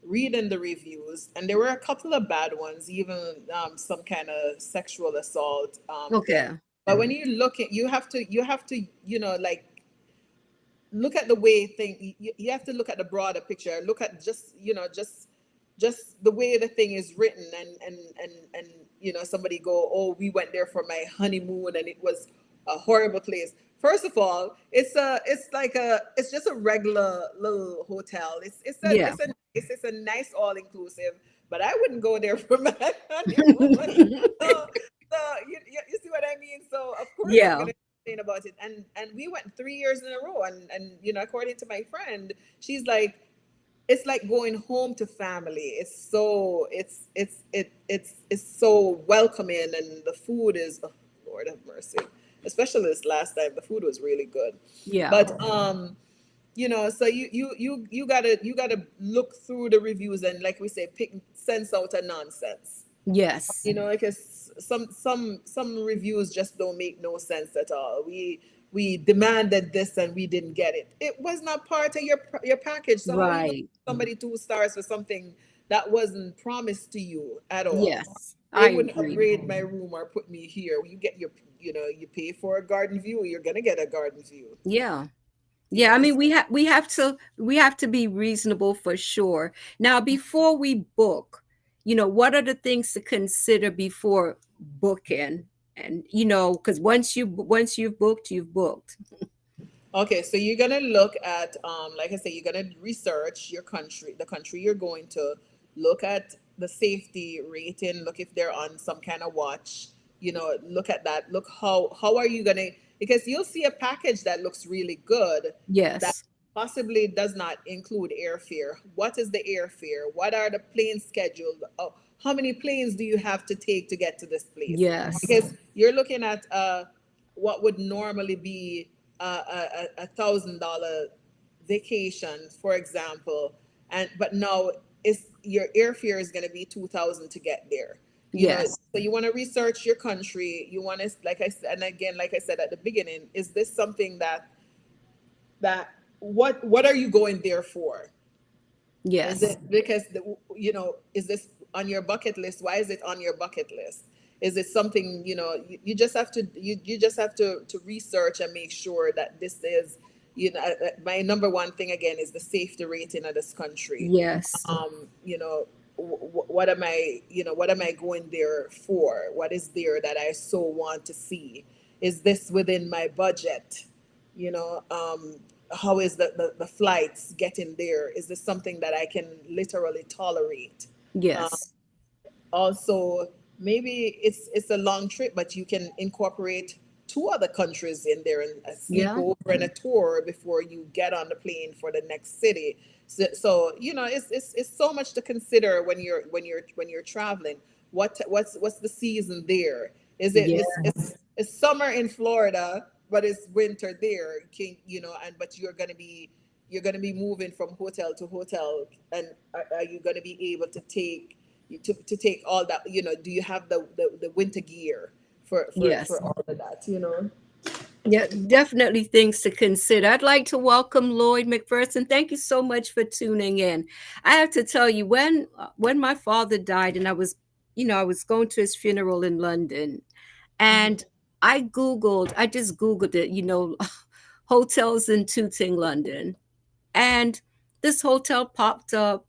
reading the reviews, and there were a couple of bad ones, even some kind of sexual assault thing. Okay. But when you look at, you have to, like, look at the way thing, you have to look at the broader picture, look at just, just the way the thing is written, and somebody go, oh, we went there for my honeymoon and it was a horrible place. First of all, it's just a regular little hotel. Yeah. It's a nice all inclusive, but I wouldn't go there for my honeymoon. So you see what I mean? So of course I'm Yeah. gonna complain about it. And we went 3 years in a row, and according to my friend, she's like, it's like going home to family. It's so welcoming, and the food is, oh, Lord have mercy. Especially this last time, the food was really good. Yeah. But so you gotta look through the reviews, and like we say, pick sense out of nonsense. Yes. Because some reviews just don't make no sense at all. We demanded this and we didn't get it. It was not part of your package. So how are you going to Right. give somebody 2 stars for something that wasn't promised to you at all? Yes. They I wouldn't agree. upgrade my room or put me here. You get your, you pay for a garden view, you're gonna get a garden view. Yeah. Yeah, I Yeah. mean we have to be reasonable for sure. Now, before we book, what are the things to consider before booking? And because once you've booked, you've booked. Okay, so you're gonna look at, like I say, you're gonna research your country, the country you're going to. Look at the safety rating. Look if they're on some kind of watch. Look at that. Look how are you gonna, because you'll see a package that looks really good that Yes. possibly does not include airfare. What is the airfare? What are the planes scheduled? How many planes do you have to take to get to this place? Yes. Because you're looking at what would normally be $1,000 vacation, for example, and but now is your airfare is going to be 2,000 to get there. Yes. So you want to research your country. You want to, like I said, and again, like I said at the beginning, is this something that what are you going there for? Is Yes. it because is this on your bucket list? Why is it on your bucket list? Is it something, you just have to, you just have to research and make sure that this is, my number one thing again is the safety rating of this country. Yes. What am I, what am I going there for? What is there that I so want to see? Is this within my budget? you know how is the flights getting there? Is this something that I can literally tolerate? uh, Yes. Also, maybe it's a long trip, but you can incorporate two other countries in there and sleep Yeah. over in a tour before you get on the plane for the next city. So it's so much to consider when you're traveling. What's the season there? Is it Yeah. it's summer in Florida, but it's winter there? And but you're gonna be moving from hotel to hotel, and are you gonna be able to take all that? Do you have the winter gear for Yes. all of that? Yeah, definitely things to consider. I'd like to welcome Lloyd McPherson. Thank you so much for tuning in. I have to tell you, when my father died, and I was going to his funeral in London, and I just Googled it, hotels in Tooting, London, and this hotel popped up,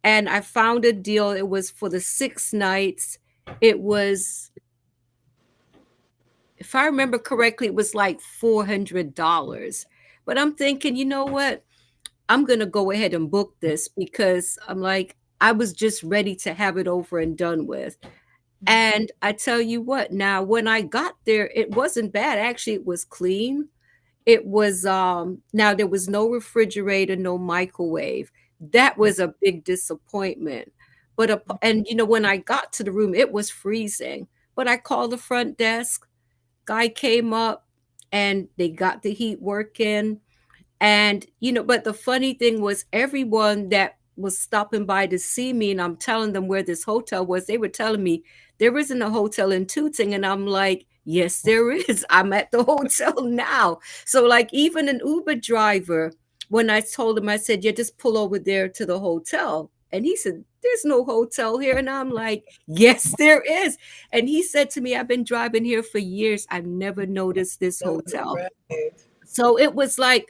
and I found a deal. It was for the 6 nights. It was, if I remember correctly, it was like $400. But I'm thinking, you know what? I'm going to go ahead and book this because I'm like, I was just ready to have it over and done with. And I tell you what, now when I got there, it wasn't bad. Actually, it was clean. It was now there was no refrigerator, no microwave. That was a big disappointment. And when I got to the room, it was freezing. But I called the front desk. Guy came up and they got the heat working. And but the funny thing was everyone that was stopping by to see me, and I'm telling them where this hotel was, they were telling me there isn't a hotel in Tooting, and I'm like, yes, there is. I'm at the hotel now. So like even an Uber driver, when I told him, I said, yeah, just pull over there to the hotel. And he said, there's no hotel here. And I'm like, yes, there is. And he said to me, I've been driving here for years. I've never noticed this No, hotel. right. So it was like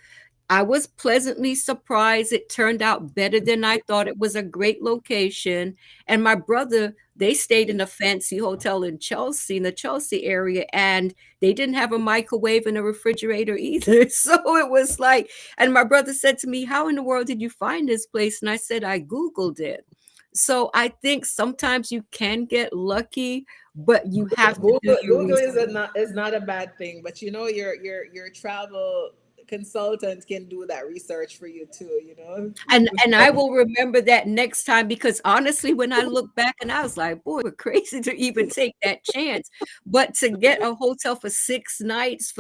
I was pleasantly surprised. It turned out better than I thought. It was a great location. And my brother, they stayed in a fancy hotel in Chelsea, in the Chelsea area, and they didn't have a microwave and a refrigerator either. So it was like, and my brother said to me, how in the world did you find this place? And I said, I Googled it. So I think sometimes you can get lucky, but you have to do your Google research. is not a bad thing, but you know your travel consultant can do that research for you too. You know. And I will remember that next time because honestly, when I look back and I was like, boy, we're crazy to even take that chance. But to get a hotel for 6 nights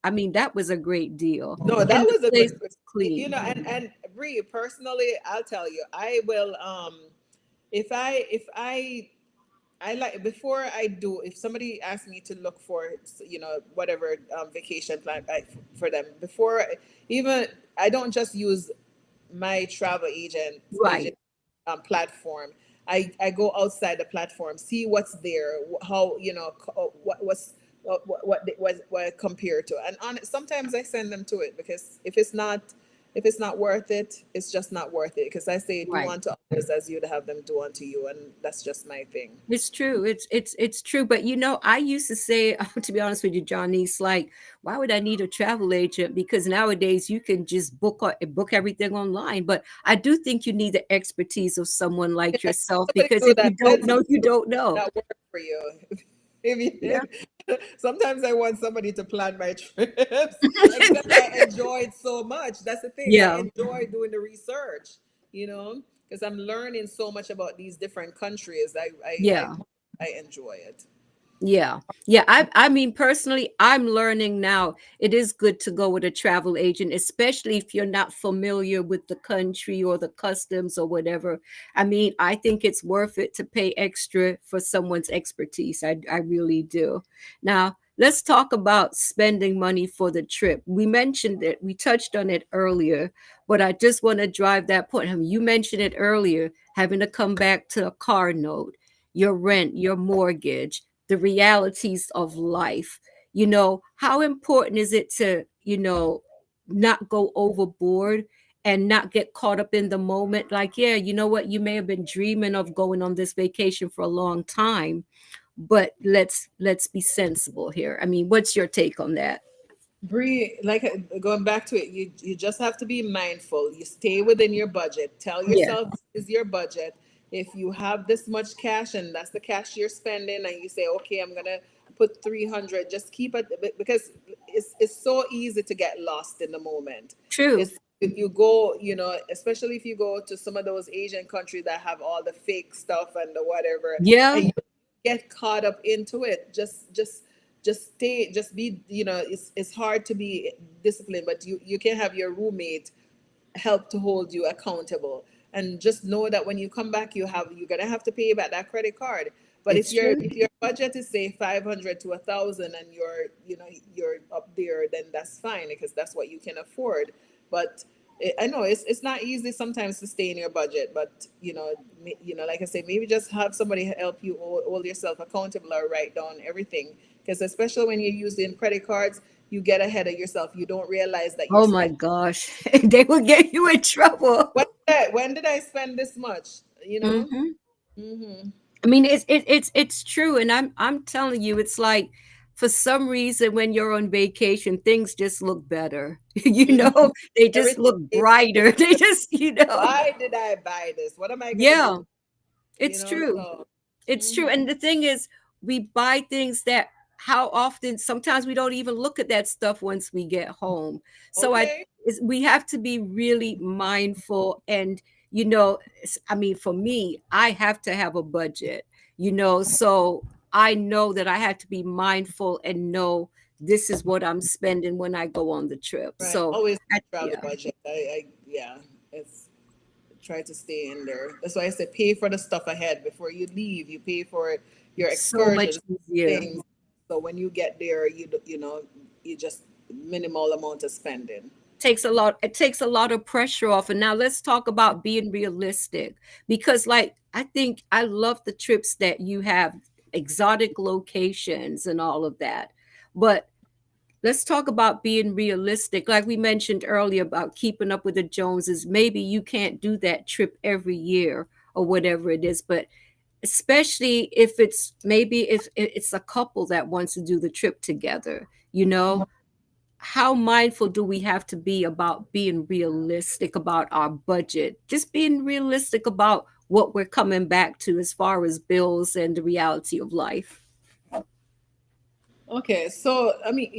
I mean, that was a great deal. No, And that the was a place good, was you know, clean. and Bree, personally, I'll tell you, I will, if I like before I do. If somebody asks me to look for, whatever vacation plan for them, before even I don't just use my travel agent Right. platform. I go outside the platform, see what's there, how what compared to, and on it. Sometimes I send them to it because if it's not worth it, it's just not worth it. Because I say, do Right. unto others as you'd have them do unto you, and that's just my thing. It's true. It's true. But I used to say, to be honest with you, Johnny's like, why would I need a travel agent? Because nowadays you can just book everything online. But I do think you need the expertise of someone like Yeah, yourself somebody because do if that. you don't know, you don't know. That work for you. If Yeah. sometimes I want somebody to plan my trips, and because I enjoy it so much. That's the thing. I Yeah. enjoy doing the research, because I'm learning so much about these different countries. Yeah. I enjoy it. Yeah. Yeah. I mean, personally, I'm learning now. It is good to go with a travel agent, especially if you're not familiar with the country or the customs or whatever. I mean, I think it's worth it to pay extra for someone's expertise. I really do. Now, let's talk about spending money for the trip. We mentioned it, we touched on it earlier, but I just want to drive that point home. You mentioned it earlier, having to come back to a car note, your rent, your mortgage, the realities of life. How important is it to, not go overboard and not get caught up in the moment? Like, yeah, you know what? You may have been dreaming of going on this vacation for a long time, but let's be sensible here. I mean, what's your take on that? Bree, like going back to it, you just have to be mindful. You stay within your budget. Tell Yeah, yourself this is your budget. If you have this much cash and that's the cash you're spending, and you say, okay, I'm gonna put 300, just keep it, because it's so easy to get lost in the moment. true. It's if you go, especially if you go to some of those Asian countries that have all the fake stuff and the whatever, Yeah, and you get caught up into it. Just stay, just be, it's hard to be disciplined, but you can have your roommate help to hold you accountable, and just know that when you come back, you're gonna have to pay back that credit card. But it's true. if your budget is say 500 to 1,000, and you're up there, then that's fine because that's what you can afford. But I know it's not easy sometimes to stay in your budget, but like I say, maybe just have somebody help you hold yourself accountable or write down everything, because especially when you're using credit cards, you get ahead of yourself. You don't realize that you're Oh my spending. gosh, they will get you in trouble. When did I spend this much? You know? Hmm. Hmm. I mean, it's true, and I'm telling you, it's like for some reason when you're on vacation, things just look better. Hmm. They just Everything look tastes brighter. good. They just, Why did I buy this? What am I gonna yeah, do? it's true. So. It's true. Hmm. And the thing is, we buy things that how often sometimes we don't even look at that stuff once we get home. So Okay. we have to be really mindful and I mean for me, I have to have a budget, so I know that I have to be mindful and know this is what I'm spending when I go on the trip. Right. So Always travel yeah. budget. Yeah. It's. try to stay in there. That's why I say pay for the stuff ahead before you leave. You pay for it, your So much excursions, easier. things. So when you get there, you just minimal amount of spending. Takes a lot of pressure off. And now let's talk about being realistic, because like I think I love the trips that you have, exotic locations and all of that. But let's talk about being realistic. Like we mentioned earlier about keeping up with the Joneses, maybe you can't do that trip every year or whatever it is, but especially if it's maybe if it's a couple that wants to do the trip together, you know, how mindful do we have to be about being realistic about our budget, just being realistic about what we're coming back to as far as bills and the reality of life? Okay, so I mean,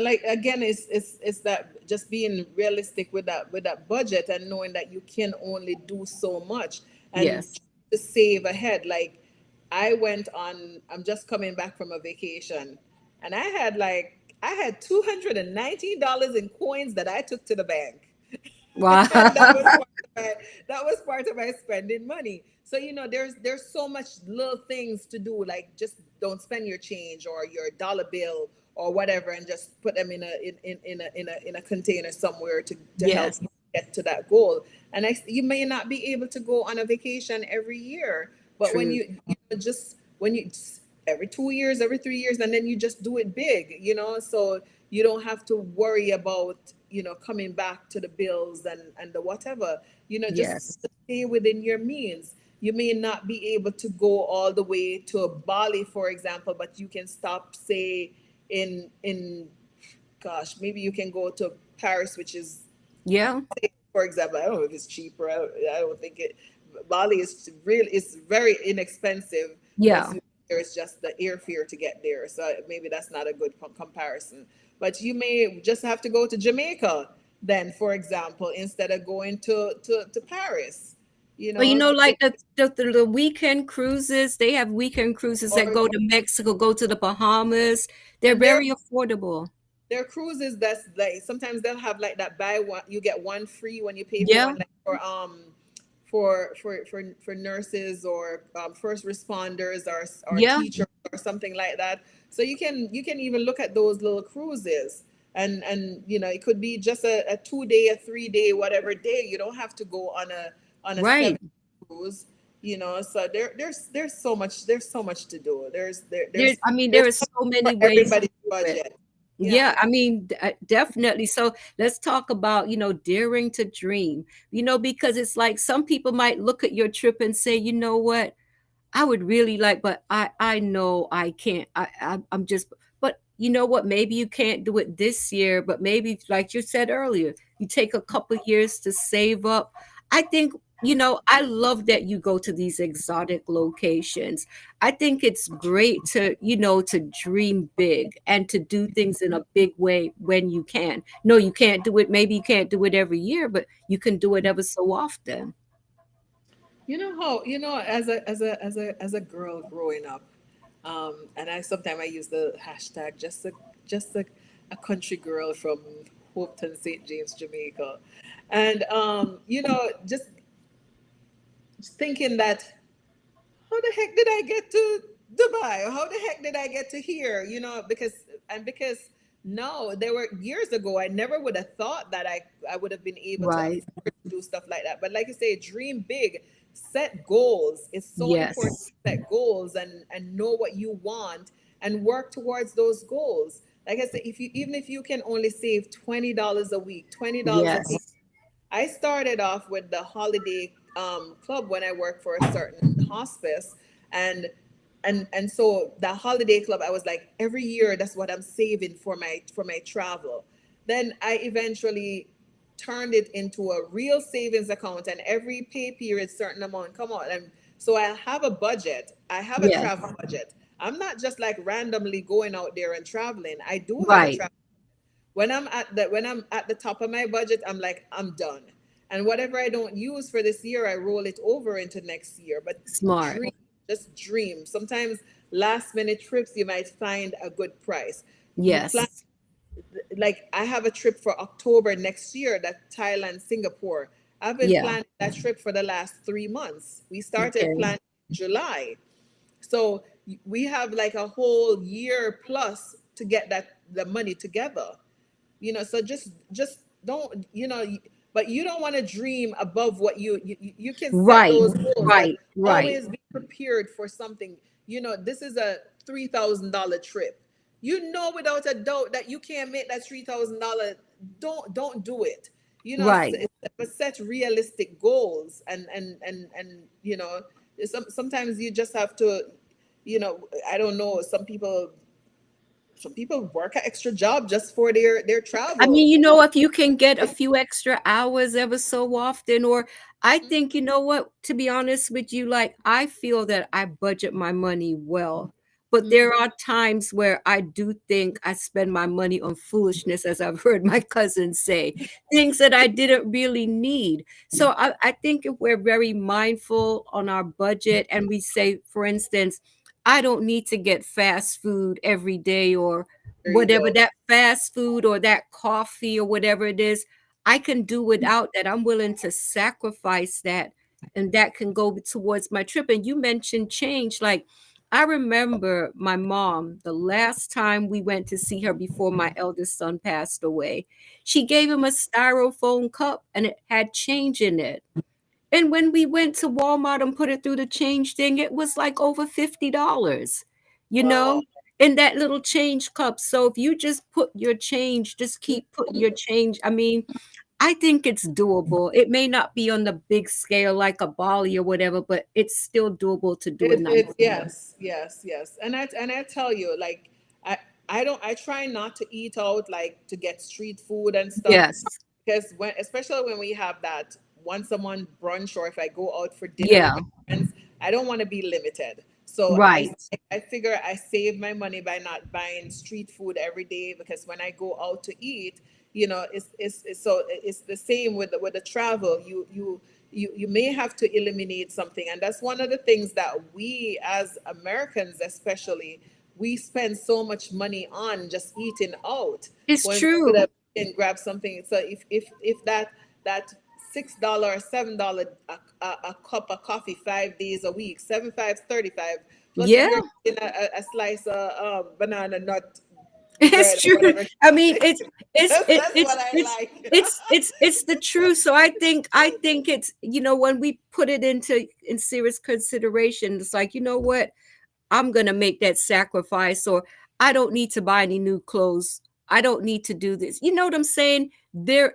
like again, it's that just being realistic with that budget and knowing that you can only do so much and Yes. to save ahead. Like I'm just coming back from a vacation, and I had $219 in coins that I took to the bank. Wow. And that was part of my spending money. So there's so much little things to do, like just don't spend your change or your dollar bill or whatever, and just put them in a container somewhere to help Yes. you get to that goal. And you may not be able to go on a vacation every year, but when True. just when you every 2 years, every 3 years, and then you just do it big, so you don't have to worry about coming back to the bills and the whatever. Just Yes. stay within your means. You may not be able to go all the way to Bali, for example, but you can stop, say, in gosh, maybe you can go to Paris, which is, Yeah. for example, I don't know if it's cheaper. I don't think it. Bali is really, it's very inexpensive, but Yeah. there's just the airfare to get there. So maybe that's not a good comparison. But you may just have to go to Jamaica then, for example, instead of going to Paris. Or So, like the weekend cruises, they have weekend cruises that or go to Mexico, go to the Bahamas. They're and there very affordable. there are cruises that's like sometimes they'll have like that buy one you get one free when you pay for Yeah. one, like for nurses or first responders or Yeah. teachers or something like that. So you can even look at those little cruises, and it could be just a 2 day, a 3 day, whatever day. You don't have to go on a seven Right. cruise. So there's so much to do. There's there, There, there's I mean, there there's are so something for many ways to everybody's do it. budget. Yeah, Yeah. I mean, definitely. So let's talk about, daring to dream, because it's like some people might look at your trip and say, you know what, I would really like, but I know I can't. I'm just, but you know what? Maybe you can't do it this year, but maybe like you said earlier, you take a couple years to save up. I think, I love that you go to these exotic locations. I think it's great to, to dream big and to do things in a big way when you can. No, you can't do it. Maybe you can't do it every year, but you can do it ever so often. As a girl growing up, and I sometimes I use the hashtag just a country girl from Hopeton, St. James, Jamaica, and just thinking that how the heck did I get to Dubai? Or how the heck did I get to here? Because no, there were years ago I never would have thought that I would have been able to Right. afford to do stuff like that. But like you say, dream big, set goals. It's so important Yes. to set goals and know what you want and work towards those goals. Like I said, if you can only save $20 a week, $20 a week. Yes. I started off with the holiday club when I worked for a certain hospice, and so the holiday club, I was like, every year that's what I'm saving for my travel. Then I eventually turned it into a real savings account, and every pay period, certain amount come out, and so I have a budget. I have a Yes. travel budget. I'm not just like randomly going out there and traveling. I do have a Right. travel. When I'm at the top of my budget, I'm like, I'm done. And whatever I don't use for this year, I roll it over into next year. But Smart. dream, just dream. Sometimes last minute trips you might find a good price. You plan, Yes. like I have a trip for October next year, that Thailand, Singapore. I've been Yeah. planning that trip for the last 3 months. We started Okay. planning in July. So we have like a whole year plus to get that the money together. So just don't, but you don't want to dream above what you can set Right. those goals, but Right. Right. always be prepared for something. This is a $3,000 trip. Without a doubt that you can't make that $3,000. Don't do it. Right. But set realistic goals, and sometimes you just have to, I don't know, some people work an extra job just for their I mean, travel. if you can get a few extra hours ever so often, or I think, to be honest with you, like I feel that I budget my money well. But there Mhm. are times where I do think I spend my money on foolishness, as I've heard my cousins say, things that I didn't really need. So I think if we're very mindful on our budget and we say, for instance, I don't need to get fast food every day or There you whatever, go. that fast food or that coffee or whatever it is, I can do without that. I'm willing to sacrifice that, and that can go towards my trip. And you mentioned change. Like, I remember my mom, the last time we went to see her before my eldest son passed away, she gave him a styrofoam cup and it had change in it. And when we went to Walmart and put it through the change thing, it was like over $50, you Wow. know, in that little change cup. So if you just put your change, just keep putting your change. I mean, I think it's doable. It may not be on the big scale like a Bali or whatever, but it's still doable to do a nice It's one. yes, yes, yes. And I tell you, like, I I try not to eat out, like, to get street food and stuff, Yes. because especially when we have that once a month brunch, or if I go out for dinner with Yeah. my friends, I don't want to be limited. So I Right. I figure I save my money by not buying street food every day, because when I go out to eat, it's the same with the travel. You may have to eliminate something, and that's one of the things that we as Americans, especially, we spend so much money on just eating out, It's when we could true. have and grab something. So if that $6 or $7 a cup of coffee 5 days a week, 7 5 35, plus if Yeah. you're getting a slice of banana nut bread It's or true. whatever. I mean, it's it, That's what I like. it's the truth. So I think it's, when we put it in serious consideration, it's like, you know what, I'm gonna make that sacrifice, or I don't need to buy any new clothes. I don't need to do this. You know what I'm saying?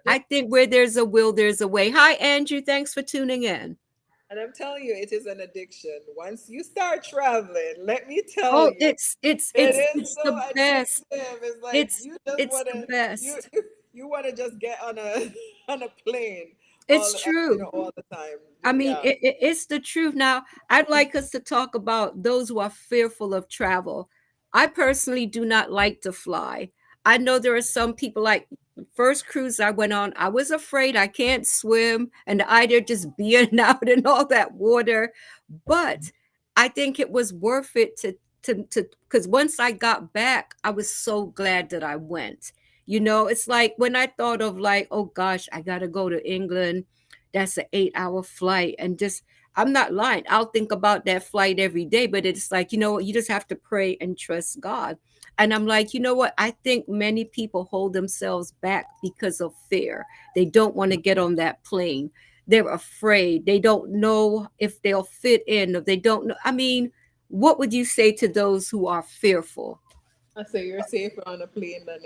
I think where there's a will, there's a way. Hi, Andrew. Thanks for tuning in. And I'm telling you, it is an addiction. Once you start traveling, let me tell Oh, you, it's it's it it's is it's so the best. addictive. It's like It's you just it's want the to you best. you want to just get on a on a plane It's true. all the time. I mean, Yeah. it's the truth. Now, I'd like us to talk about those who are fearful of travel. I personally do not like to fly. I know there are some people, like first cruise I went on, I was afraid, I can't swim, and the idea of just being out in all that water. But I think it was worth it to because once I got back, I was so glad that I went. It's like when I thought of, like, oh gosh, I gotta go to England. That's an 8-hour flight. And just, I'm not lying. I'll think about that flight every day, but it's like, what? You just have to pray and trust God. And I'm like, you know what? I think many people hold themselves back because of fear. They don't want to get on that plane. They're afraid. They don't know if they'll fit in, or they don't know. I mean, what would you say to those who are fearful? I say you're safer on a plane than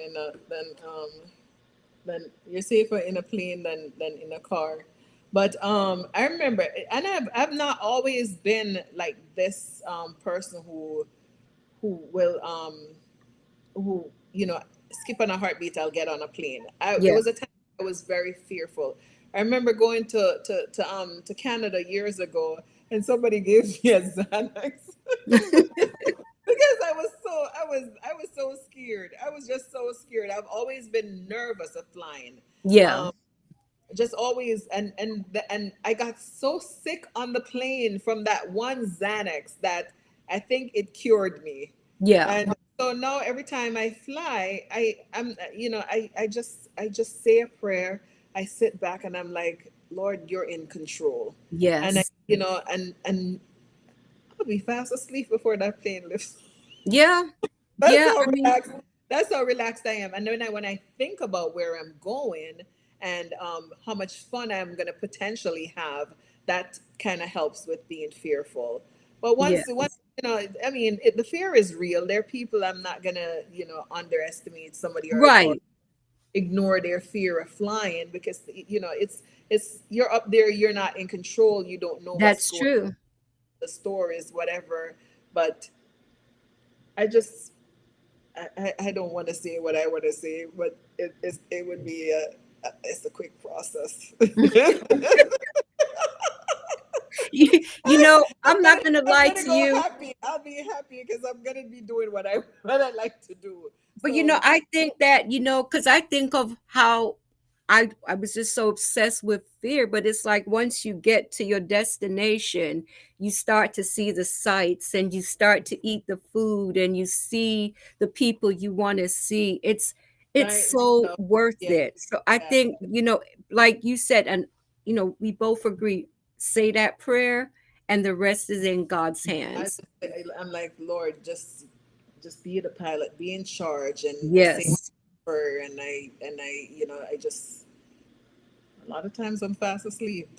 you're safer in a plane than in a car. But I remember, and I've not always been like this person who will who skip on a heartbeat. I'll get on a plane. There Yeah. was a time I was very fearful. I remember going to Canada years ago, and somebody gave me a Xanax because I was so scared. I was just so scared. I've always been nervous of flying. Yeah. Um, just always, and I got so sick on the plane from that one Xanax that I think it cured me. Yeah. And so now every time I fly, I just say a prayer. I sit back and I'm like, Lord, you're in control. And I, Yes. and I'll be fast asleep before that plane lifts. Yeah. That's Yeah. how I mean, relaxed. That's how relaxed I am. And then when I think about where I'm going and how much fun I'm going to potentially have, that kind of helps with being fearful. But once yes. I mean, the fear is real. There are people I'm not gonna underestimate somebody or Right. ignore their fear of flying because it's you're up there, you're not in control, you don't know what's That's going, true. the stories, whatever. But I just I don't want to say what I want to say, but it would be it's a quick process. I'm not going to I'm lie gonna to go you. happy. I'll be happy because I'm gonna be doing what I like to do. But So I think that, because I think of how I was just so obsessed with fear, but it's like once you get to your destination, you start to see the sights and you start to eat the food and you see the people you want to see. It's right, so so worth yeah, it. So I yeah. think, like you said, and we both agree, say that prayer and the rest is in God's hands. I'm like, Lord, just be the pilot, be in charge, and just say my Yes. prayer. And I just a lot of times I'm fast asleep.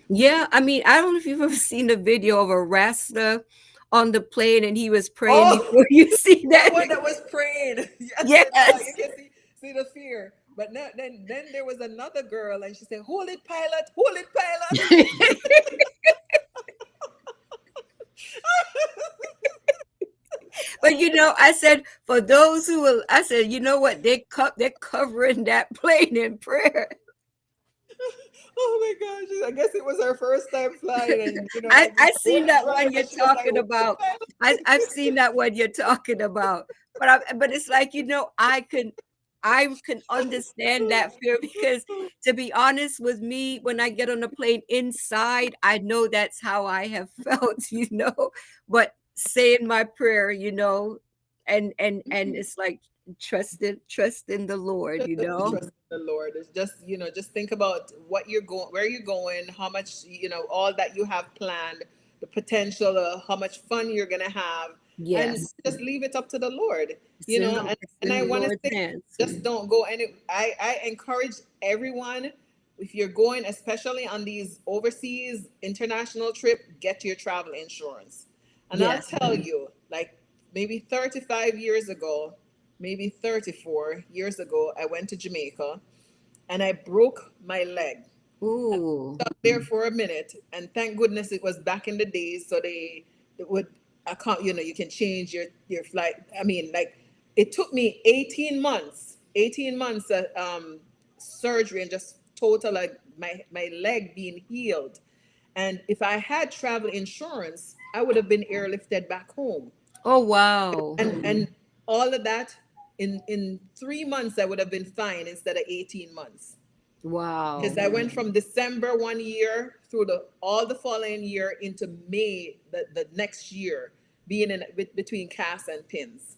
Yeah, I mean, I don't know if you've ever seen the video of a wrestler on the plane and he was praying Oh, before you see that that. one that was praying. Yes, and you Yes. can see the fear. But then there was another girl, and she said, "Hold it, pilot! Hold it, pilot!" But I said for those who will, I said, you know what? They're covering that plane in prayer. Oh my gosh! I guess it was her first time flying, and I hold seen it that right, one you're and she was like, talking "Hold it, about. pilot!" I've seen that one you're talking about. But it's like, I can understand that fear because to be honest with me, when I get on the plane inside, I know that's how I have felt. But saying my prayer, and it's like trust in the Lord. Trust in the Lord. It's just think about what you're going, where you're going, how much, all that you have planned, the potential of how much fun you're gonna have, and Yes. just leave it up to the Lord. It's in the And, it's and in I the want to Lord's say, hands. just don't go any. I encourage everyone, if you're going, especially on these overseas international trip, get your travel insurance. And I'll Yes. tell you, like maybe 35 years ago, maybe 34 years ago, I went to Jamaica and I broke my leg. Ooh. Stuck there for a minute, and thank goodness it was back in the days, so it would account. You can change your flight. I mean, like it took me 18 months surgery and just total like my leg being healed. And if I had travel insurance, I would have been airlifted back home. Oh, wow. And all of that in 3 months I would have been fine instead of 18 months, because Wow. I went from December one year through the all the following year into May the next year, being in between casts and pins.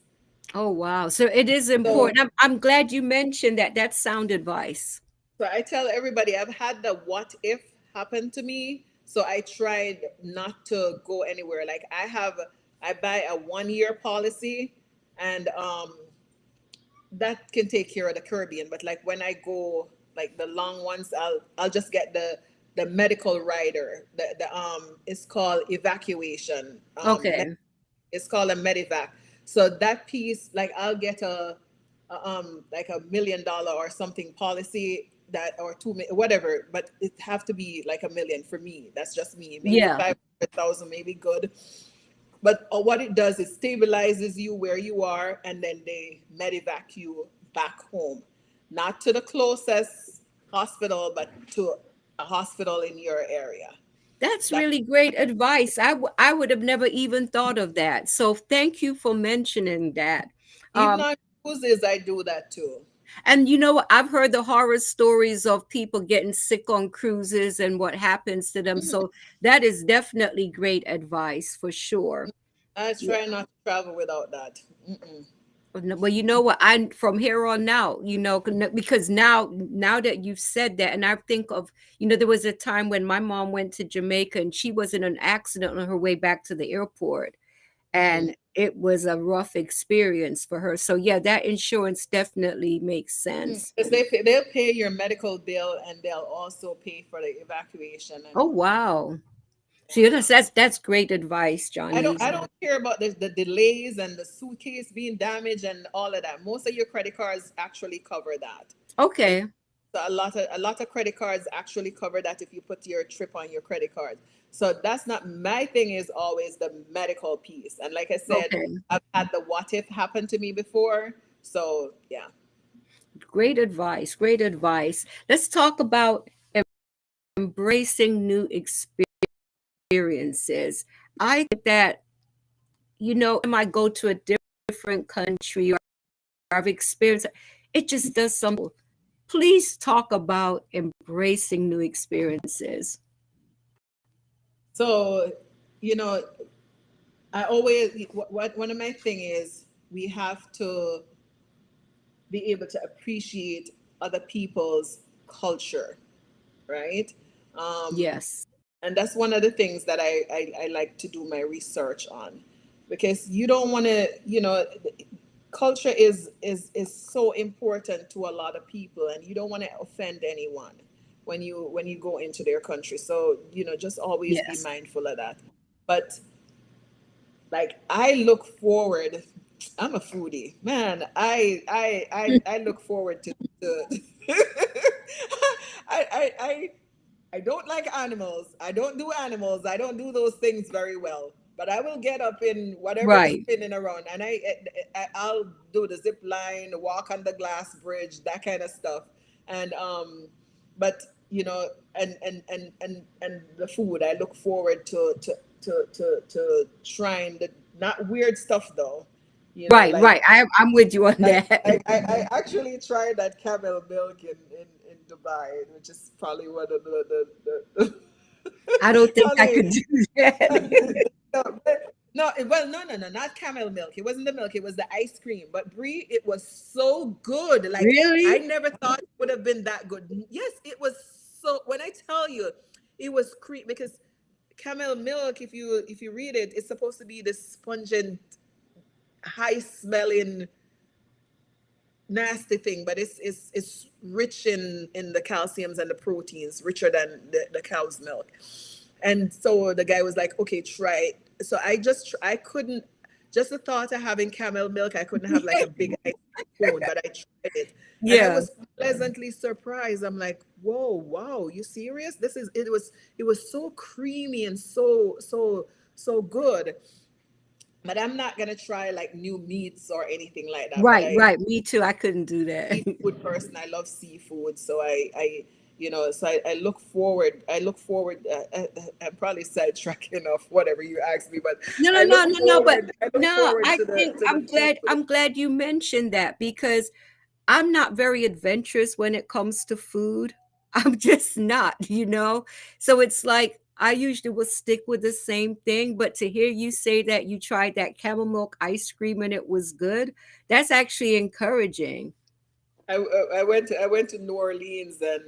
Oh, wow. So it is So important. I'm glad you mentioned that. That's sound advice. so I tell everybody I've had the what if happen to me, so I tried not to go anywhere. Like I buy a 1 year policy, and that can take care of the Caribbean. But like when I go like the long ones, I'll just get the medical rider. The it's called evacuation. Okay. It's called a medivac. So that piece, like I'll get like $1 million or something policy, that or whatever, but it have to be like 1 million for me. That's just me. Maybe Yeah. 500,000, maybe good. But what it does is stabilizes you where you are, and then they medivac you back home, not to the closest hospital, but to a hospital in your area. That's That really great advice. I would have never even thought of that. So thank you for mentioning that. even Um, on cruises, I do that too. and I've heard the horror stories of people getting sick on cruises and what happens to them. So that is definitely great advice for sure. I Yeah. try not to travel without that. Mm-mm. Well, you know what? I from here on out, because now that you've said that, and I think of, there was a time when my mom went to Jamaica and she was in an accident on her way back to the airport, Mm-hmm. and it was a rough experience for her. So yeah, that insurance definitely makes sense. Because they'll pay your medical bill and they'll also pay for the evacuation and Oh wow. yeah. See, that's great advice, Johnny. I don't care about the delays and the suitcase being damaged and all of that. Most of your credit cards actually cover that. Like Okay. so a lot of credit cards actually cover that if you put your trip on your credit card. So that's not my thing, is always the medical piece. And like I said, Okay. I've had the what if happen to me before. So yeah. Great advice. Great advice. Let's talk about embracing new experiences. I think that, I go to a different country or I've experienced it just does something. Please talk about embracing new experiences. So, you know, I always what one of my thing is we have to be able to appreciate other people's culture, right? Um, Yes. and that's one of the things that I like to do my research on, because you don't want to, culture is so important to a lot of people, and you don't want to offend anyone when you go into their country. So just always be Yes. mindful of that. But like I look forward. I'm a foodie, man. I look forward to I I don't like animals. I don't do animals. I don't do those things very well. But I will get up in whatever is Right. spinning around, and I'll do the zip line, walk on the glass bridge, that kind of stuff. And but and the food. I look forward to trying the not weird stuff though. Right. Like Right. I'm with you on that. I actually tried that camel milk in Dubai, which is probably one of the I don't think I probably could do that. no, no, not camel milk. It wasn't the milk. It was the ice cream. But Brie, it was so good. Like I Really? never thought it would have been that good. Yes, it was so. When I tell you, it was cream because camel milk. If you read it, it's supposed to be this pungent, high smelling nasty thing, but it's rich in the calciums and the proteins, richer than the cow's milk. And so the guy was like, okay, try it. So I couldn't, just the thought of having camel milk, I couldn't have like a big ice cream cone, but I tried it. And I Yeah. was pleasantly surprised. I'm like, whoa, wow, you serious? It was so creamy and so good. But I'm not gonna try like new meats or anything like that. But Right. I Right. Me too. I couldn't do that. seafood person. I love seafood, so I look forward. I'm probably sidetracking off whatever you asked me, but No, no, I no, look no, no. But forward. I look no, forward I to the think to the food. I'm glad you mentioned that because I'm not very adventurous when it comes to food. I'm just not. So it's like I usually will stick with the same thing, but to hear you say that you tried that camel milk ice cream and it was good, that's actually encouraging. I went to New Orleans, and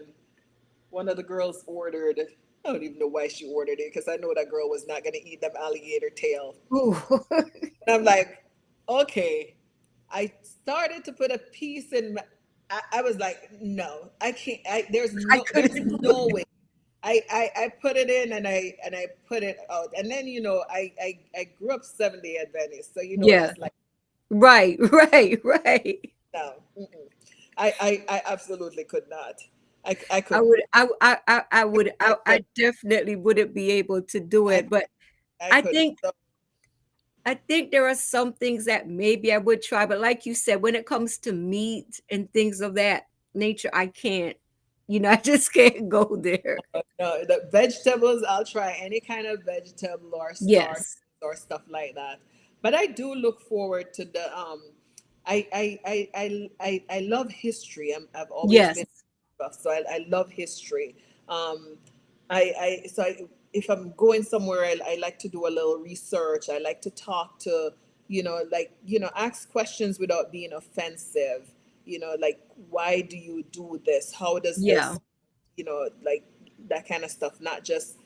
one of the girls ordered. I don't even know why she ordered it, because I know that girl was not going to eat them alligator tail. Ooh. And I'm like, okay. I started to put a piece in. I was like, no, I can't. I There's couldn't do no it. way. I put it in, and I put it out, and then I grew up 70 Adventist, so Yeah. that's like Right, right, right. no. Mm-mm. I absolutely could not. I I couldn't. would I would I could I definitely wouldn't be able to do I it, but I I couldn't. think So I think there are some things that maybe I would try, but like you said, when it comes to meat and things of that nature, I can't. I just can't go there. no, the vegetables, I'll try any kind of vegetable or starch Yes. or stuff like that. But I do look forward to the I love history. I've always Yes. been buff, so I love history. Um, if I'm going somewhere, I like to do a little research. I like to talk to like, ask questions without being offensive. Like, why do you do this? How does Yeah. this, like, that kind of stuff, not just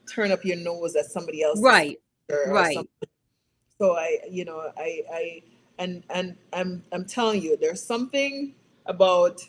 turn up your nose at somebody else's Right. culture or Right. something. So I and I'm telling you, there's something about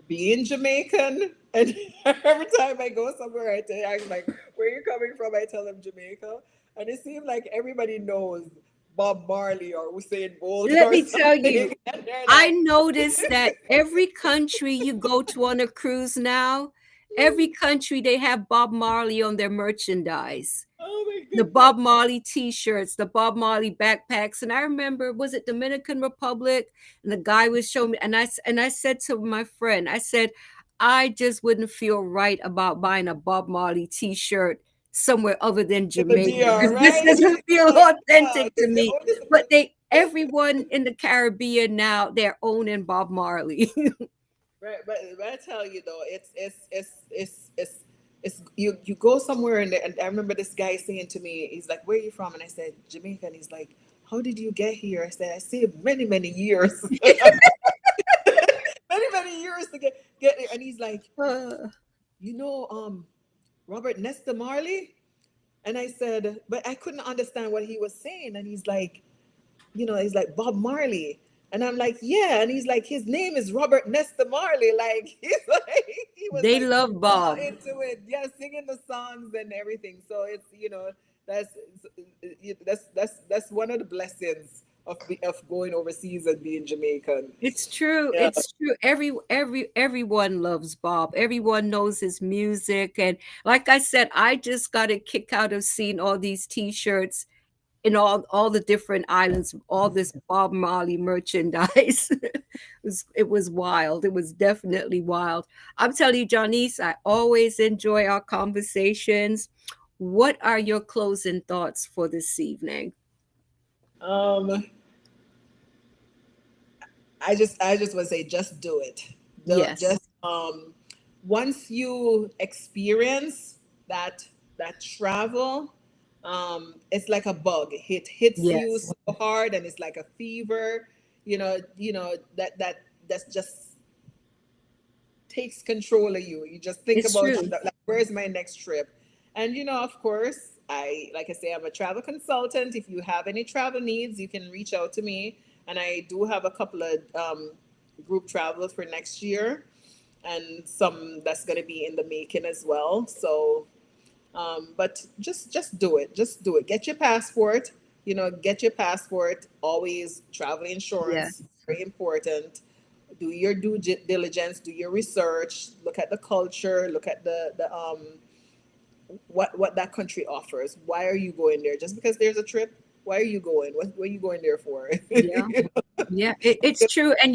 being Jamaican, and every time I go somewhere, I'm like, "Where you coming from?" I tell them Jamaica, and it seems like everybody knows Bob Marley or Usain Bolt Let or me tell something, you, and they're I like, noticed that every country you go to on a cruise now, every country they have Bob Marley on their merchandise. "Oh my The goodness!" Bob Marley t-shirts, the Bob Marley backpacks. And I remember, was it Dominican Republic? And the guy was showing me, and I said to my friend, I said, I just wouldn't feel right about buying a Bob Marley t-shirt somewhere other than In the Jamaica. DR, This right? doesn't feel Like, yeah, authentic to because they're me. only But supposed. they everyone in the Caribbean now, they're owning Bob Marley. Right, but I tell you though, it's you go somewhere, and I remember this guy saying to me, he's like, "Where are you from?" And I said, "Jamaica." And he's like, "How did you get here?" I said, "I saved many years, many years to get there." And he's like, Uh, "You know, Robert Nesta Marley?" And I said, but I couldn't understand what he was saying. And he's like Bob Marley. And I'm like, yeah. And he's like, his name is Robert Nesta Marley. Like, he was they like love all Bob. into it. Yeah, singing the songs and everything. So it's, that's that's one of the blessings of going overseas and being Jamaican. It's true. Yeah. It's true. Everyone loves Bob. Everyone knows his music. And like I said, I just got a kick out of seeing all these t-shirts in all the different islands, all this Bob Marley merchandise. It was wild. It was definitely wild. I'm telling you, Johnesse, I always enjoy our conversations. What are your closing thoughts for this evening? Um, I just want to say, just do it. Don't Yes. just once you experience that travel, it's like a bug. It hits you Yes. so hard, and it's like a fever. That's just takes control of you. You just think It's about, true. like, where's my next trip? And of course, like I say, I'm a travel consultant. If you have any travel needs, you can reach out to me. And I do have a couple of group travels for next year, and some that's going to be in the making as well. So, but just do it. Just do it. Get your passport. Get your passport. Always travel Yes. insurance, very important. Do your diligence, do your research, look at the culture, look at the what that country offers. Why are you going there? Just because there's a trip? Why are you going? What are you going there for? Yeah. Yeah, it's true. And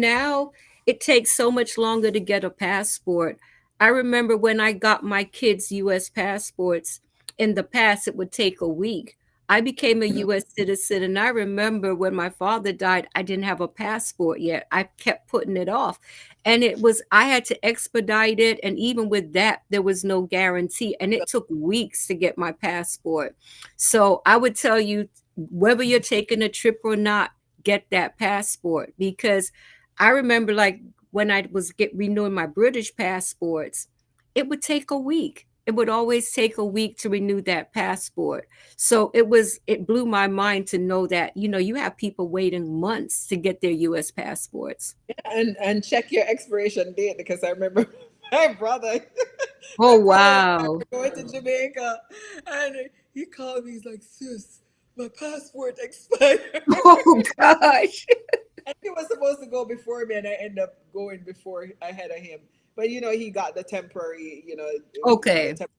now it takes so much longer to get a passport. I remember when I got my kids' US passports, in the past, it would take a week. I became a US citizen, and I remember when my father died, I didn't have a passport yet. I kept putting it off. And I had to expedite it. And even with that, there was no guarantee. And it took weeks to get my passport. So I would tell you, whether you're taking a trip or not, get that passport, because I remember, like, when I was get renewing my British passports, it would take a week. It would always take a week to renew that passport. So it blew my mind to know that, you have people waiting months to get their US passports. And check your expiration date, because I remember my brother, Oh, my brother and I wow. were going to Jamaica, and he called me. He's like, "Sis, my passport expired." Oh, gosh. And he was supposed to go before me, and I ended up going before ahead of him. But he got the temporary, the Okay. temporary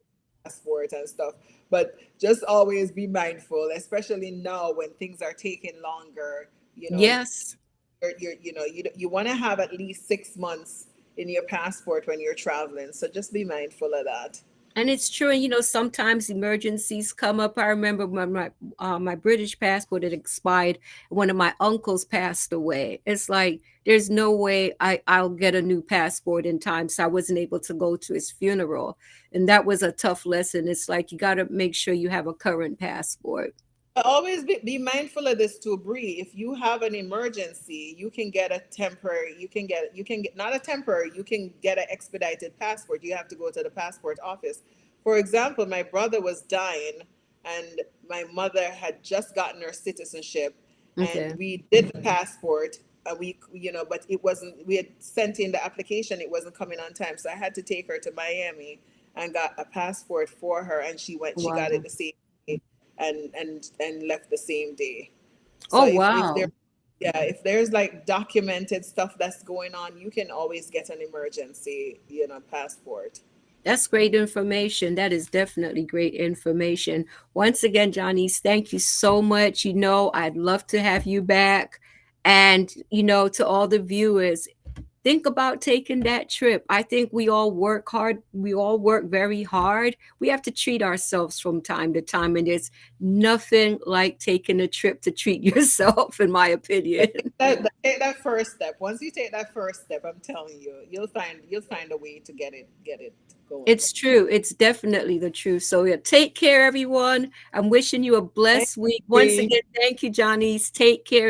passport and stuff. But just always be mindful, especially now when things are taking longer. Yes. You want to have at least 6 months in your passport when you're traveling. So just be mindful of that. And it's true. And sometimes emergencies come up. I remember when my British passport had expired. One of my uncles passed away. It's like there's no way I'll get a new passport in time. So I wasn't able to go to his funeral, and that was a tough lesson. It's like you got to make sure you have a current passport. always be mindful of this too, Bree. If you have an emergency, you can get a temporary, you can get, not a temporary, you can get an expedited passport. You have to go to the passport office. For example, my brother was dying and my mother had just gotten her citizenship, and Okay. we did the passport a week, but it wasn't, we had sent in the application, it wasn't coming on time. So I had to take her to Miami and got a passport for her, and she got it Wow. the same day, and left the same day. So Oh, if there, wow. yeah, if there's like documented stuff that's going on, you can always get an emergency, passport. That's great information. That is definitely great information. Once again, Johnny's, thank you so much. I'd love to have you back. And, to all the viewers, think about taking that trip. I think we all work hard. We all work very hard. We have to treat ourselves from time to time. And there's nothing like taking a trip to treat yourself, in my opinion. Take that first step. Once you take that first step, I'm telling you, you'll find a way to get it going. It's true. It's definitely the truth. So, yeah, take care, everyone. I'm wishing you a Thank blessed week. Once you. again, thank you, Johnny's. Take care.